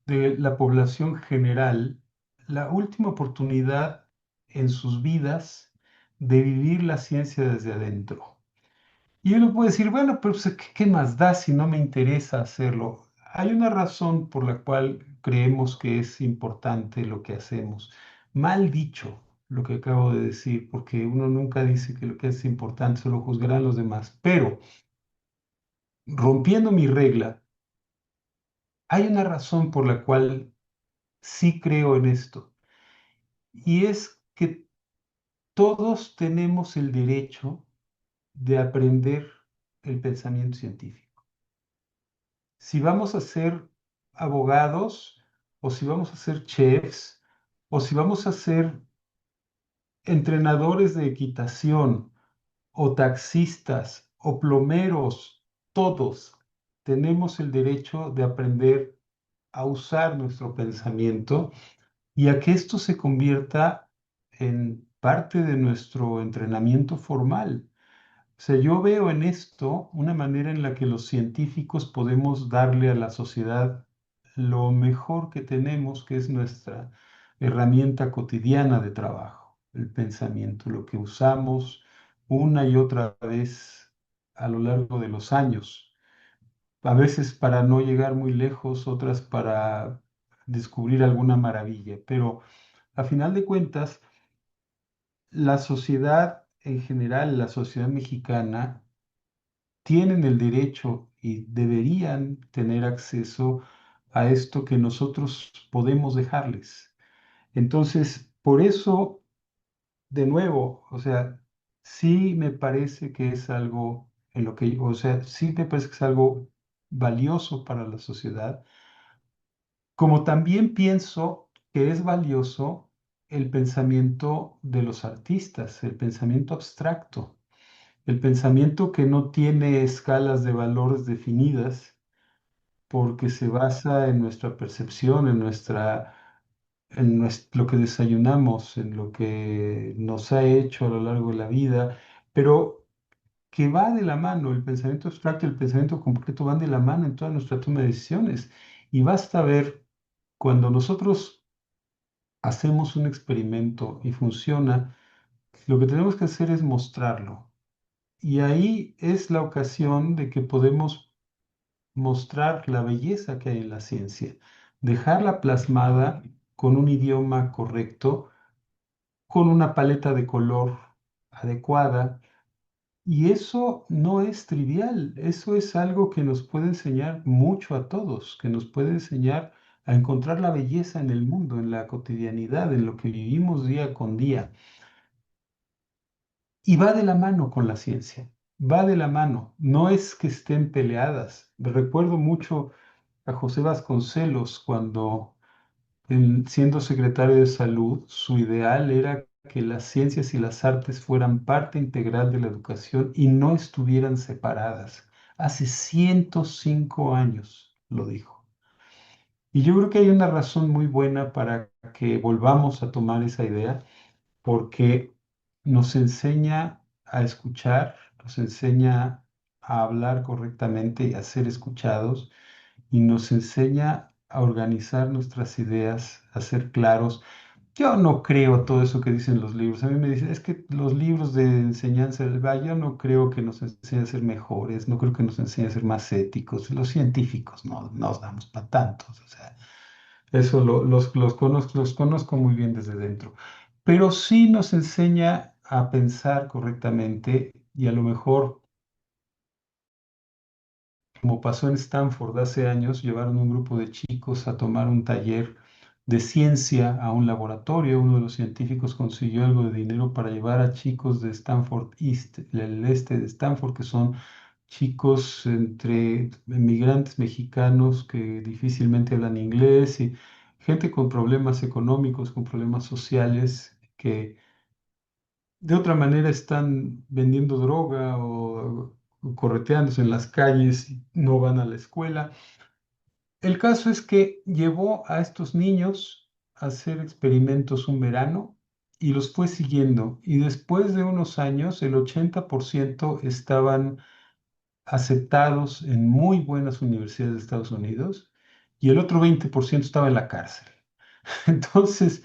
de la población general, la última oportunidad en sus vidas de vivir la ciencia desde adentro. Y uno puede decir, bueno, pero pues, ¿qué más da si no me interesa hacerlo? Hay una razón por la cual creemos que es importante lo que hacemos. Mal dicho lo que acabo de decir, porque uno nunca dice que lo que es importante se lo juzgarán los demás. Pero rompiendo mi regla, hay una razón por la cual sí creo en esto. Y es que todos tenemos el derecho de aprender el pensamiento científico. Si vamos a ser abogados o si vamos a ser chefs o si vamos a ser entrenadores de equitación o taxistas o plomeros, todos tenemos el derecho de aprender a usar nuestro pensamiento y a que esto se convierta en parte de nuestro entrenamiento formal. O sea, yo veo en esto una manera en la que los científicos podemos darle a la sociedad lo mejor que tenemos, que es nuestra herramienta cotidiana de trabajo, el pensamiento, lo que usamos una y otra vez a lo largo de los años, a veces para no llegar muy lejos, otras para descubrir alguna maravilla, pero a final de cuentas, la sociedad en general, la sociedad mexicana, tienen el derecho y deberían tener acceso a esto que nosotros podemos dejarles. Entonces, por eso, de nuevo, o sea, sí me parece que es algo en lo que, o sea, sí me parece que es algo valioso para la sociedad, como también pienso que es valioso el pensamiento de los artistas, el pensamiento abstracto, el pensamiento que no tiene escalas de valores definidas porque se basa en nuestra percepción, lo que desayunamos, en lo que nos ha hecho a lo largo de la vida, pero que va de la mano, el pensamiento abstracto y el pensamiento concreto van de la mano en toda nuestra toma de decisiones. Y basta ver cuando nosotros hacemos un experimento y funciona, lo que tenemos que hacer es mostrarlo. Y ahí es la ocasión de que podemos mostrar la belleza que hay en la ciencia, dejarla plasmada con un idioma correcto, con una paleta de color adecuada. Y eso no es trivial, eso es algo que nos puede enseñar mucho a todos, que nos puede enseñar a encontrar la belleza en el mundo, en la cotidianidad, en lo que vivimos día con día. Y va de la mano con la ciencia, va de la mano, no es que estén peleadas. Recuerdo mucho a José Vasconcelos cuando, siendo secretario de Salud, su ideal era que las ciencias y las artes fueran parte integral de la educación y no estuvieran separadas. Hace 105 años lo dijo. Y yo creo que hay una razón muy buena para que volvamos a tomar esa idea, porque nos enseña a escuchar, nos enseña a hablar correctamente y a ser escuchados, y nos enseña a organizar nuestras ideas, a ser claros. Yo no creo todo eso que dicen los libros. A mí me dicen, es que los libros de enseñanza del Valle, yo no creo que nos enseñen a ser mejores, no creo que nos enseñen a ser más éticos. Los científicos no nos damos para tantos. O sea, eso los conozco muy bien desde dentro. Pero sí nos enseña a pensar correctamente y a lo mejor, como pasó en Stanford hace años, llevaron un grupo de chicos a tomar un taller de ciencia a un laboratorio. Uno de los científicos consiguió algo de dinero para llevar a chicos de Stanford East, el este de Stanford, que son chicos entre inmigrantes mexicanos que difícilmente hablan inglés y gente con problemas económicos, con problemas sociales, que de otra manera están vendiendo droga o correteándose en las calles y no van a la escuela. El caso es que llevó a estos niños a hacer experimentos un verano y los fue siguiendo. Y después de unos años, el 80% estaban aceptados en muy buenas universidades de Estados Unidos y el otro 20% estaba en la cárcel. Entonces,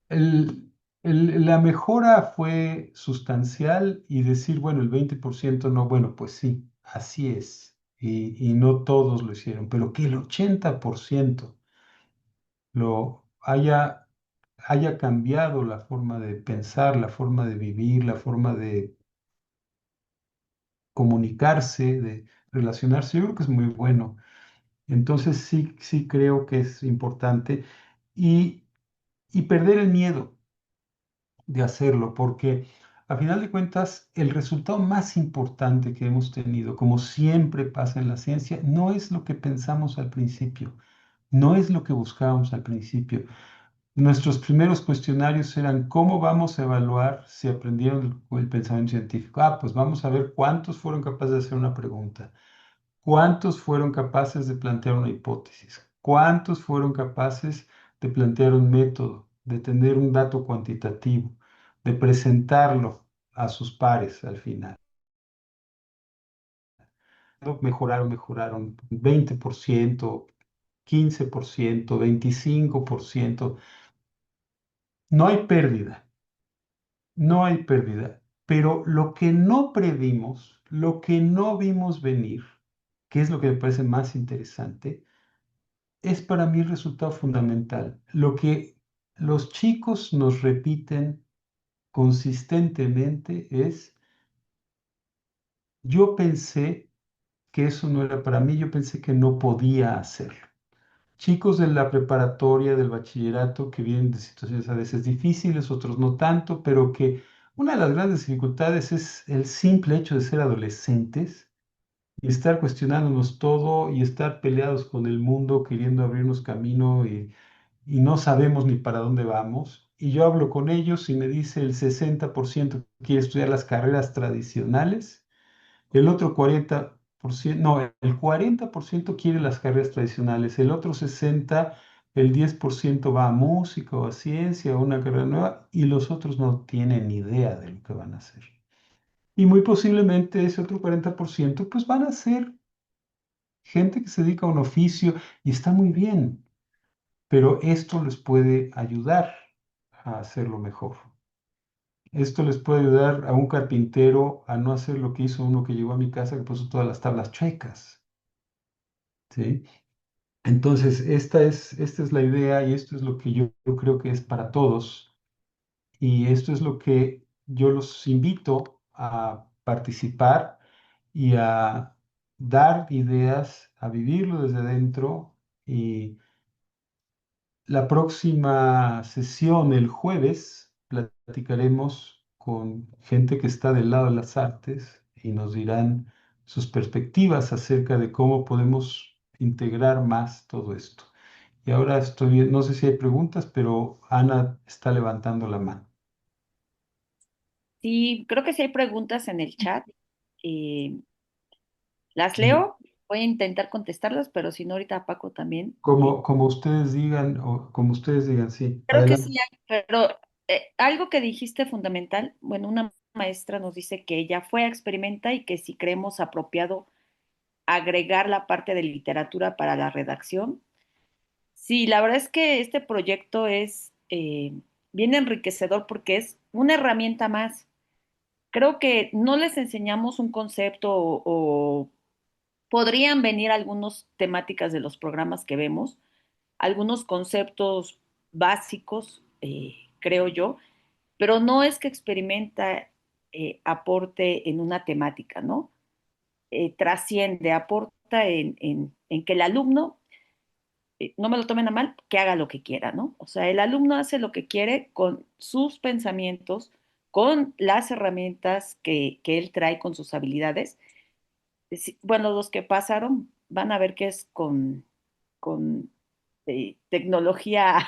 el- la mejora fue sustancial y decir, bueno, el 20% no, bueno, pues sí, así es. Y no todos lo hicieron, pero que el 80% lo haya cambiado la forma de pensar, la forma de vivir, la forma de comunicarse, de relacionarse, yo creo que es muy bueno. Entonces sí, sí creo que es importante y, y perder el miedo de hacerlo, porque a final de cuentas el resultado más importante que hemos tenido, como siempre pasa en la ciencia, no es lo que pensamos al principio, no es lo que buscábamos al principio. Nuestros primeros cuestionarios eran cómo vamos a evaluar si aprendieron el pensamiento científico. Ah, pues vamos a ver cuántos fueron capaces de hacer una pregunta. ¿Cuántos fueron capaces de plantear una hipótesis? ¿Cuántos fueron capaces de plantear un método, de tener un dato cuantitativo, de presentarlo a sus pares al final? Mejoraron 20%, 15%, 25%. No hay pérdida, no hay pérdida. Pero lo que no previmos, lo que no vimos venir, que es lo que me parece más interesante, es para mí el resultado fundamental. Lo que los chicos nos repiten consistentemente es, yo pensé que eso no era para mí, yo pensé que no podía hacerlo. Chicos de la preparatoria, del bachillerato, que vienen de situaciones a veces difíciles, otros no tanto, pero que una de las grandes dificultades es el simple hecho de ser adolescentes y estar cuestionándonos todo y estar peleados con el mundo, queriendo abrirnos camino y no sabemos ni para dónde vamos. y yo hablo con ellos y me dice el 60% quiere estudiar las carreras tradicionales, el otro 40%, no, el 40% quiere las carreras tradicionales, el otro 60%, el 10% va a música o a ciencia o una carrera nueva y los otros no tienen ni idea de lo que van a hacer. Y muy posiblemente ese otro 40% pues van a ser gente que se dedica a un oficio y está muy bien, pero esto les puede ayudar a hacerlo mejor. Esto les puede ayudar a un carpintero a no hacer lo que hizo uno que llegó a mi casa que puso todas las tablas chuecas, ¿sí? Entonces, esta es la idea y esto es lo que yo creo que es para todos y esto es lo que yo los invito a participar y a dar ideas, a vivirlo desde dentro. Y la próxima sesión, el jueves, platicaremos con gente que está del lado de las artes y nos dirán sus perspectivas acerca de cómo podemos integrar más todo esto. Y ahora no sé si hay preguntas, pero Ana está levantando la mano. Sí, creo que sí hay preguntas en el chat. eh, las Y leo, voy a intentar contestarlas, pero si no, ahorita Paco también. como ustedes digan, o como ustedes digan, sí, Creo que adelante. sí hay, pero algo que dijiste fundamental, bueno, una maestra nos dice que ella fue a Experimenta y que si creemos apropiado agregar la parte de literatura para la redacción. Sí, la verdad es que este proyecto es bien enriquecedor porque es una herramienta más. Creo que no les enseñamos un concepto o podrían venir algunas temáticas de los programas que vemos, algunos conceptos básicos, creo yo, pero no es que Experimenta aporte en una temática, ¿no? Trasciende, aporta en que el alumno, no me lo tomen a mal, que haga lo que quiera, ¿no? O sea, el alumno hace lo que quiere con sus pensamientos, con las herramientas que él trae, con sus habilidades. Bueno, los que pasaron van a ver que es con tecnología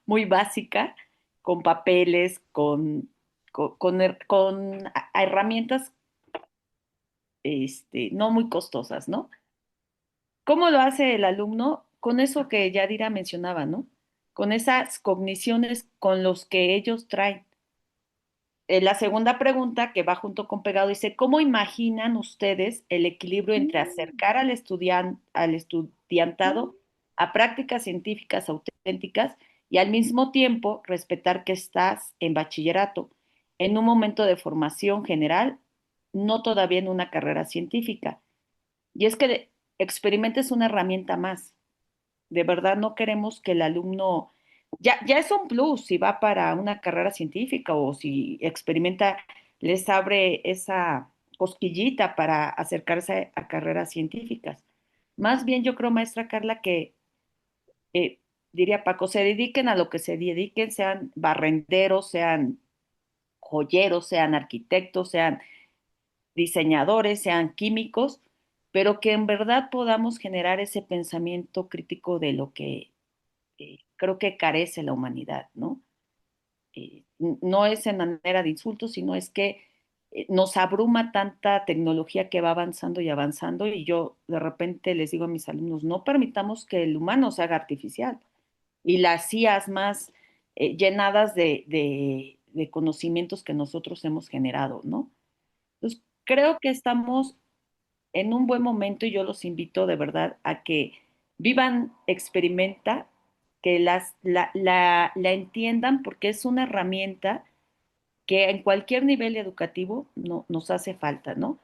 muy básica, con papeles, con herramientas no muy costosas, ¿no? ¿Cómo lo hace el alumno? Con eso que Yadira mencionaba, ¿no? Con esas cogniciones con los que ellos traen. La segunda pregunta que va junto con pegado dice, ¿cómo imaginan ustedes el equilibrio entre acercar al estudiantado a prácticas científicas auténticas y al mismo tiempo respetar que estás en bachillerato, en un momento de formación general, no todavía en una carrera científica? Y es que experimentes una herramienta más. De verdad no queremos que el alumno, ya es un plus si va para una carrera científica o si experimenta, les abre esa cosquillita para acercarse a carreras científicas. Más bien yo creo, maestra Carla, que eh, diría Paco, se dediquen a lo que se dediquen, sean barrenderos, sean joyeros, sean arquitectos, sean diseñadores, sean químicos, pero que en verdad podamos generar ese pensamiento crítico de lo que creo que carece la humanidad, ¿no? No es en manera de insulto, sino es que nos abruma tanta tecnología que va avanzando y yo de repente les digo a mis alumnos, no permitamos que el humano se haga artificial y las IAs más llenadas de conocimientos que nosotros hemos generado, ¿no? Entonces, creo que estamos en un buen momento y yo los invito de verdad a que vivan, experimenta, que la entiendan porque es una herramienta que en cualquier nivel educativo no, nos hace falta, ¿no?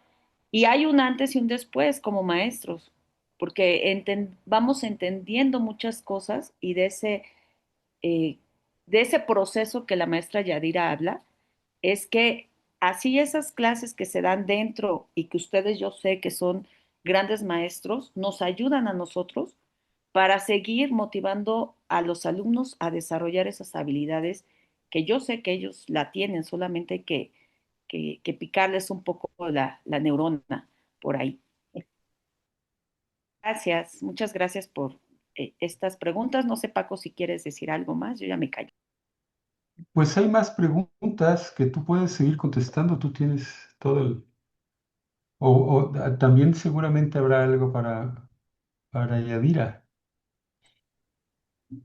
Y hay un antes y un después como maestros, porque vamos entendiendo muchas cosas y eh, de ese proceso que la maestra Yadira habla, es que así esas clases que se dan dentro y que ustedes yo sé que son grandes maestros, nos ayudan a nosotros para seguir motivando a los alumnos a desarrollar esas habilidades que yo sé que ellos la tienen, solamente hay que picarles un poco la neurona por ahí. Gracias, muchas gracias por estas preguntas. No sé, Paco, si quieres decir algo más, yo ya me callo. Pues hay más preguntas que tú puedes seguir contestando. Tú tienes todo el... también seguramente habrá algo para Yadira.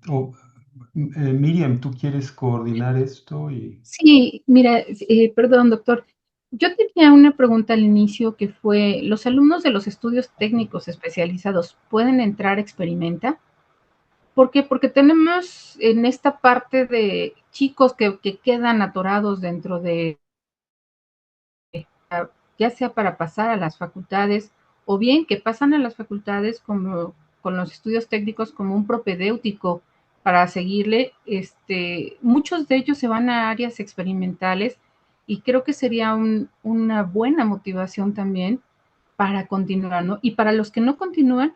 O Miriam, ¿tú quieres coordinar esto? Sí, mira, perdón, doctor. Yo tenía una pregunta al inicio que fue, ¿los alumnos de los estudios técnicos especializados pueden entrar a Experimenta? ¿Por qué? Porque tenemos en esta parte de chicos que quedan atorados dentro de, ya sea para pasar a las facultades o bien que pasan a las facultades como con los estudios técnicos como un propedéutico para seguirle. Muchos de ellos se van a áreas experimentales y creo que sería una buena motivación también para continuar, ¿no? Y para los que no continúan,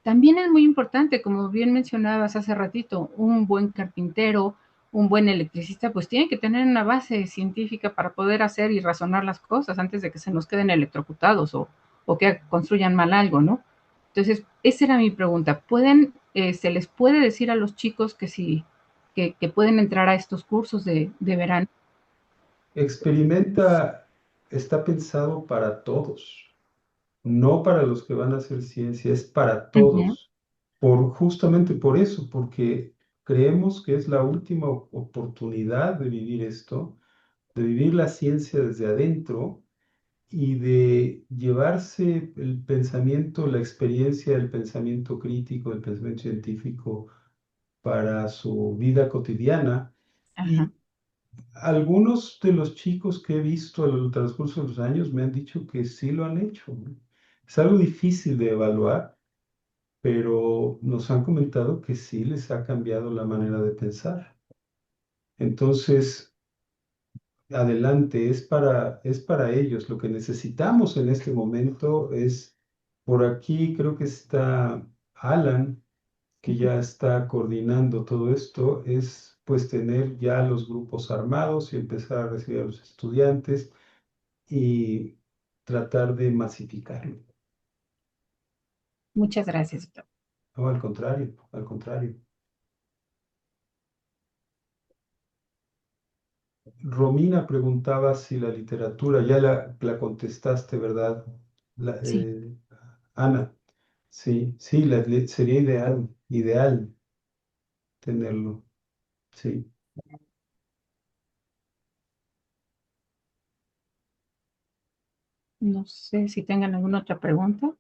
también es muy importante, como bien mencionabas hace ratito, un buen carpintero, un buen electricista, pues tiene que tener una base científica para poder hacer y razonar las cosas antes de que se nos queden electrocutados o que construyan mal algo, ¿no? Entonces, esa era mi pregunta. ¿Se les puede decir a los chicos que sí, que pueden entrar a estos cursos de verano? Experimenta está pensado para todos, no para los que van a hacer ciencia, es para Uh -huh. todos. Justamente por eso, porque creemos que es la última oportunidad de vivir esto, de vivir la ciencia desde adentro y de llevarse el pensamiento, la experiencia del pensamiento crítico, del pensamiento científico para su vida cotidiana. Ajá. Y algunos de los chicos que he visto a lo transcurso de los años me han dicho que sí lo han hecho, ¿no? Es algo difícil de evaluar, pero nos han comentado que sí les ha cambiado la manera de pensar. Entonces, adelante, es para ellos. Lo que necesitamos en este momento es, por aquí creo que está Alan, que ya está coordinando todo esto, es pues tener ya los grupos armados y empezar a recibir a los estudiantes y tratar de masificarlo. Muchas gracias, doctor. No, al contrario, al contrario. Romina preguntaba si la literatura, ya la contestaste, ¿verdad? La- Sí, eh, Ana, sí, sí, sería ideal, ideal tenerlo, sí. no sé si tengan alguna otra pregunta.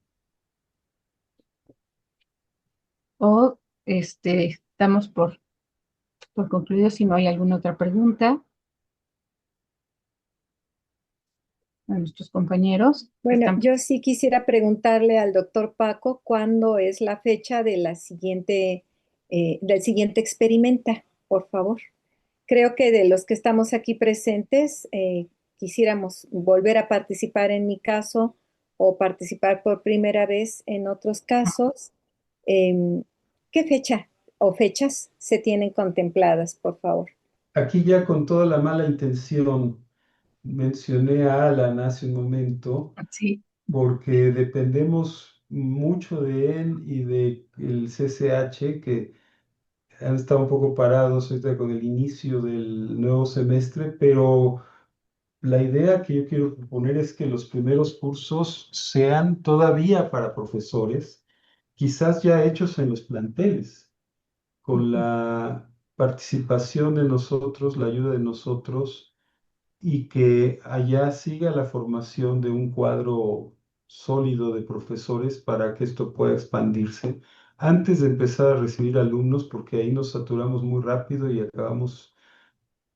O estamos por concluido si no hay alguna otra pregunta a nuestros compañeros que Bueno, están. yo sí quisiera preguntarle al doctor Paco cuándo es la fecha de la siguiente, del siguiente experimenta, por favor. Creo que de los que estamos aquí presentes, quisiéramos volver a participar en mi caso o participar por primera vez en otros casos. Em, ¿Qué fecha o fechas se tienen contempladas, por favor? Aquí ya con toda la mala intención mencioné a Alan hace un momento Sí, porque dependemos mucho de él y de el CCH que han estado un poco parados ahorita con el inicio del nuevo semestre, pero la idea que yo quiero proponer es que los primeros cursos sean todavía para profesores, quizás ya hechos en los planteles, con ujú, la participación de nosotros, la ayuda de nosotros, y que allá siga la formación de un cuadro sólido de profesores para que esto pueda expandirse antes de empezar a recibir alumnos, porque ahí nos saturamos muy rápido y acabamos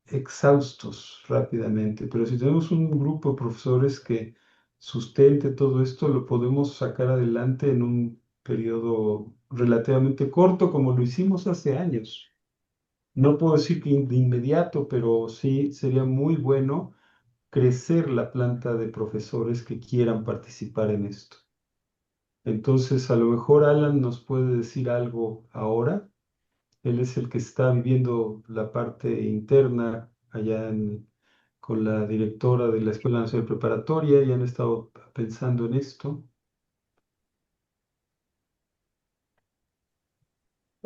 exhaustos rápidamente. Pero si tenemos un grupo de profesores que sustente todo esto, lo podemos sacar adelante en un periodo relativamente corto, como lo hicimos hace años. No puedo decir que de inmediato, pero sí sería muy bueno crecer la planta de profesores que quieran participar en esto. Entonces, a lo mejor Alan nos puede decir algo ahora. Él es el que está viviendo la parte interna allá con la directora de la Escuela Nacional Preparatoria y han estado pensando en esto.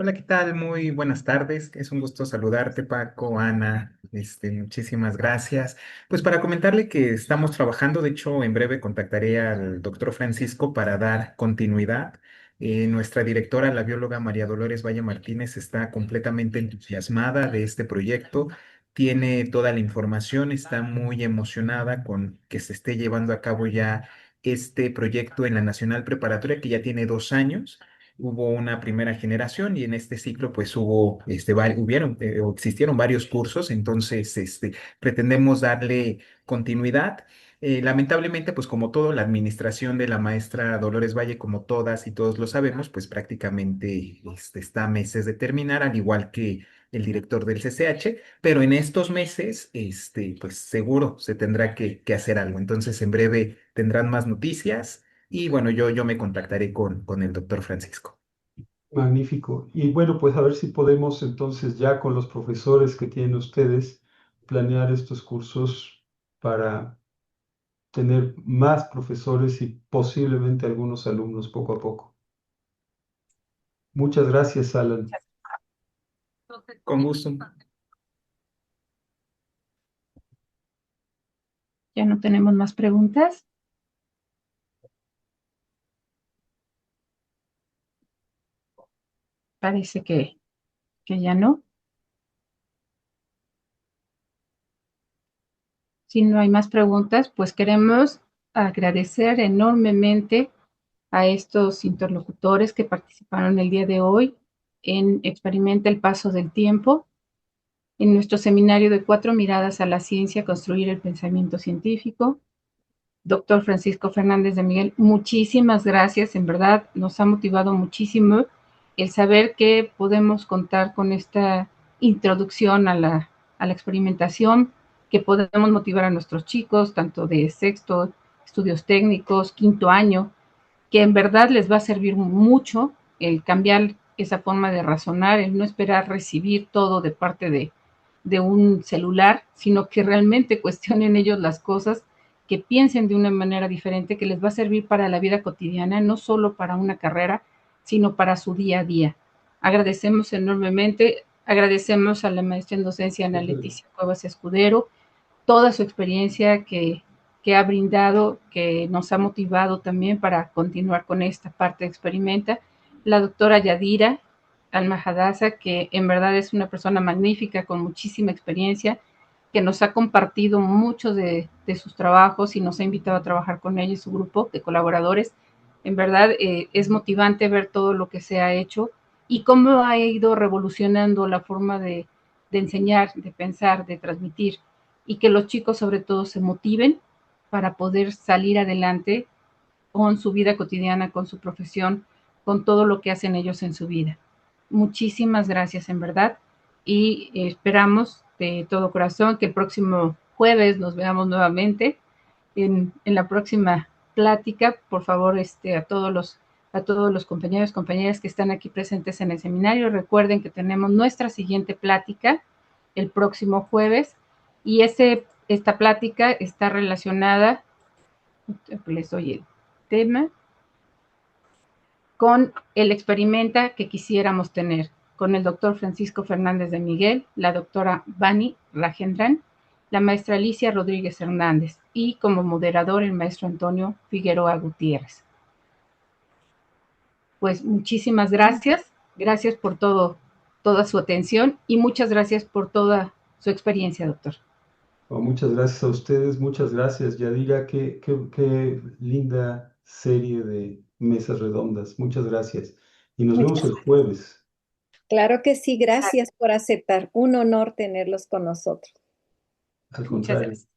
Hola, ¿qué tal? Muy buenas tardes. Es un gusto saludarte, Paco, Ana. Muchísimas gracias. Pues para comentarle que estamos trabajando, de hecho, en breve contactaré al doctor Francisco para dar continuidad. Nuestra directora, la bióloga María Dolores Valle Martínez, está completamente entusiasmada de este proyecto. Tiene toda la información, está muy emocionada con que se esté llevando a cabo ya este proyecto en la Nacional Preparatoria, que ya tiene 2 años. Hubo una primera generación y en este ciclo pues o existieron varios cursos, entonces pretendemos darle continuidad. Lamentablemente, pues como todo, la administración de la maestra Dolores Valle, como todas y todos lo sabemos, pues prácticamente está a meses de terminar, al igual que el director del CCH, pero en estos meses, pues seguro se tendrá que hacer algo. Entonces, en breve tendrán más noticias. Y bueno, yo me contactaré con el doctor Francisco. Magnífico. Y bueno, pues a ver si podemos entonces ya con los profesores que tienen ustedes planear estos cursos para tener más profesores y posiblemente algunos alumnos poco a poco. Muchas gracias, Alan. Con gusto. Ya no tenemos más preguntas. Parece que ya no. Si no hay más preguntas, pues queremos agradecer enormemente a estos interlocutores que participaron el día de hoy en Experimenta el Paso del Tiempo, en nuestro seminario de 4 miradas a la ciencia, construir el pensamiento científico. Doctor Francisco Fernández de Miguel, muchísimas gracias, en verdad nos ha motivado muchísimo el saber que podemos contar con esta introducción a la experimentación, que podemos motivar a nuestros chicos, tanto de sexto, estudios técnicos, quinto año, que en verdad les va a servir mucho el cambiar esa forma de razonar, el no esperar recibir todo de parte de un celular, sino que realmente cuestionen ellos las cosas, que piensen de una manera diferente, que les va a servir para la vida cotidiana, no solo para una carrera, sino para su día a día. Agradecemos enormemente, agradecemos a la maestra en docencia Ana Leticia Cuevas Escudero, toda su experiencia que ha brindado, que nos ha motivado también para continuar con esta parte de Experimenta. La doctora Yadira Almajadasa, que en verdad es una persona magnífica, con muchísima experiencia, que nos ha compartido muchos de sus trabajos y nos ha invitado a trabajar con ella y su grupo de colaboradores. En verdad es motivante ver todo lo que se ha hecho y cómo ha ido revolucionando la forma de enseñar, de pensar, de transmitir, y que los chicos sobre todo se motiven para poder salir adelante con su vida cotidiana, con su profesión, con todo lo que hacen ellos en su vida. Muchísimas gracias en verdad y esperamos de todo corazón que el próximo jueves nos veamos nuevamente en la próxima plática. Por favor, a todos los compañeros, compañeras que están aquí presentes en el seminario, recuerden que tenemos nuestra siguiente plática el próximo jueves y esta plática está relacionada, les doy el tema, con el experimenta que quisiéramos tener, con el doctor Francisco Fernández de Miguel, la doctora Vani Rajendran, la maestra Alicia Rodríguez Hernández y como moderador el maestro Antonio Figueroa Gutiérrez. Pues muchísimas gracias, gracias por toda su atención y muchas gracias por toda su experiencia, doctor. Oh, muchas gracias a ustedes, muchas gracias, Yadira. Qué linda serie de mesas redondas. Muchas gracias. Y nos vemos el jueves. Claro que sí, gracias por aceptar. Un honor tenerlos con nosotros. Al Muchas contrario. gracias.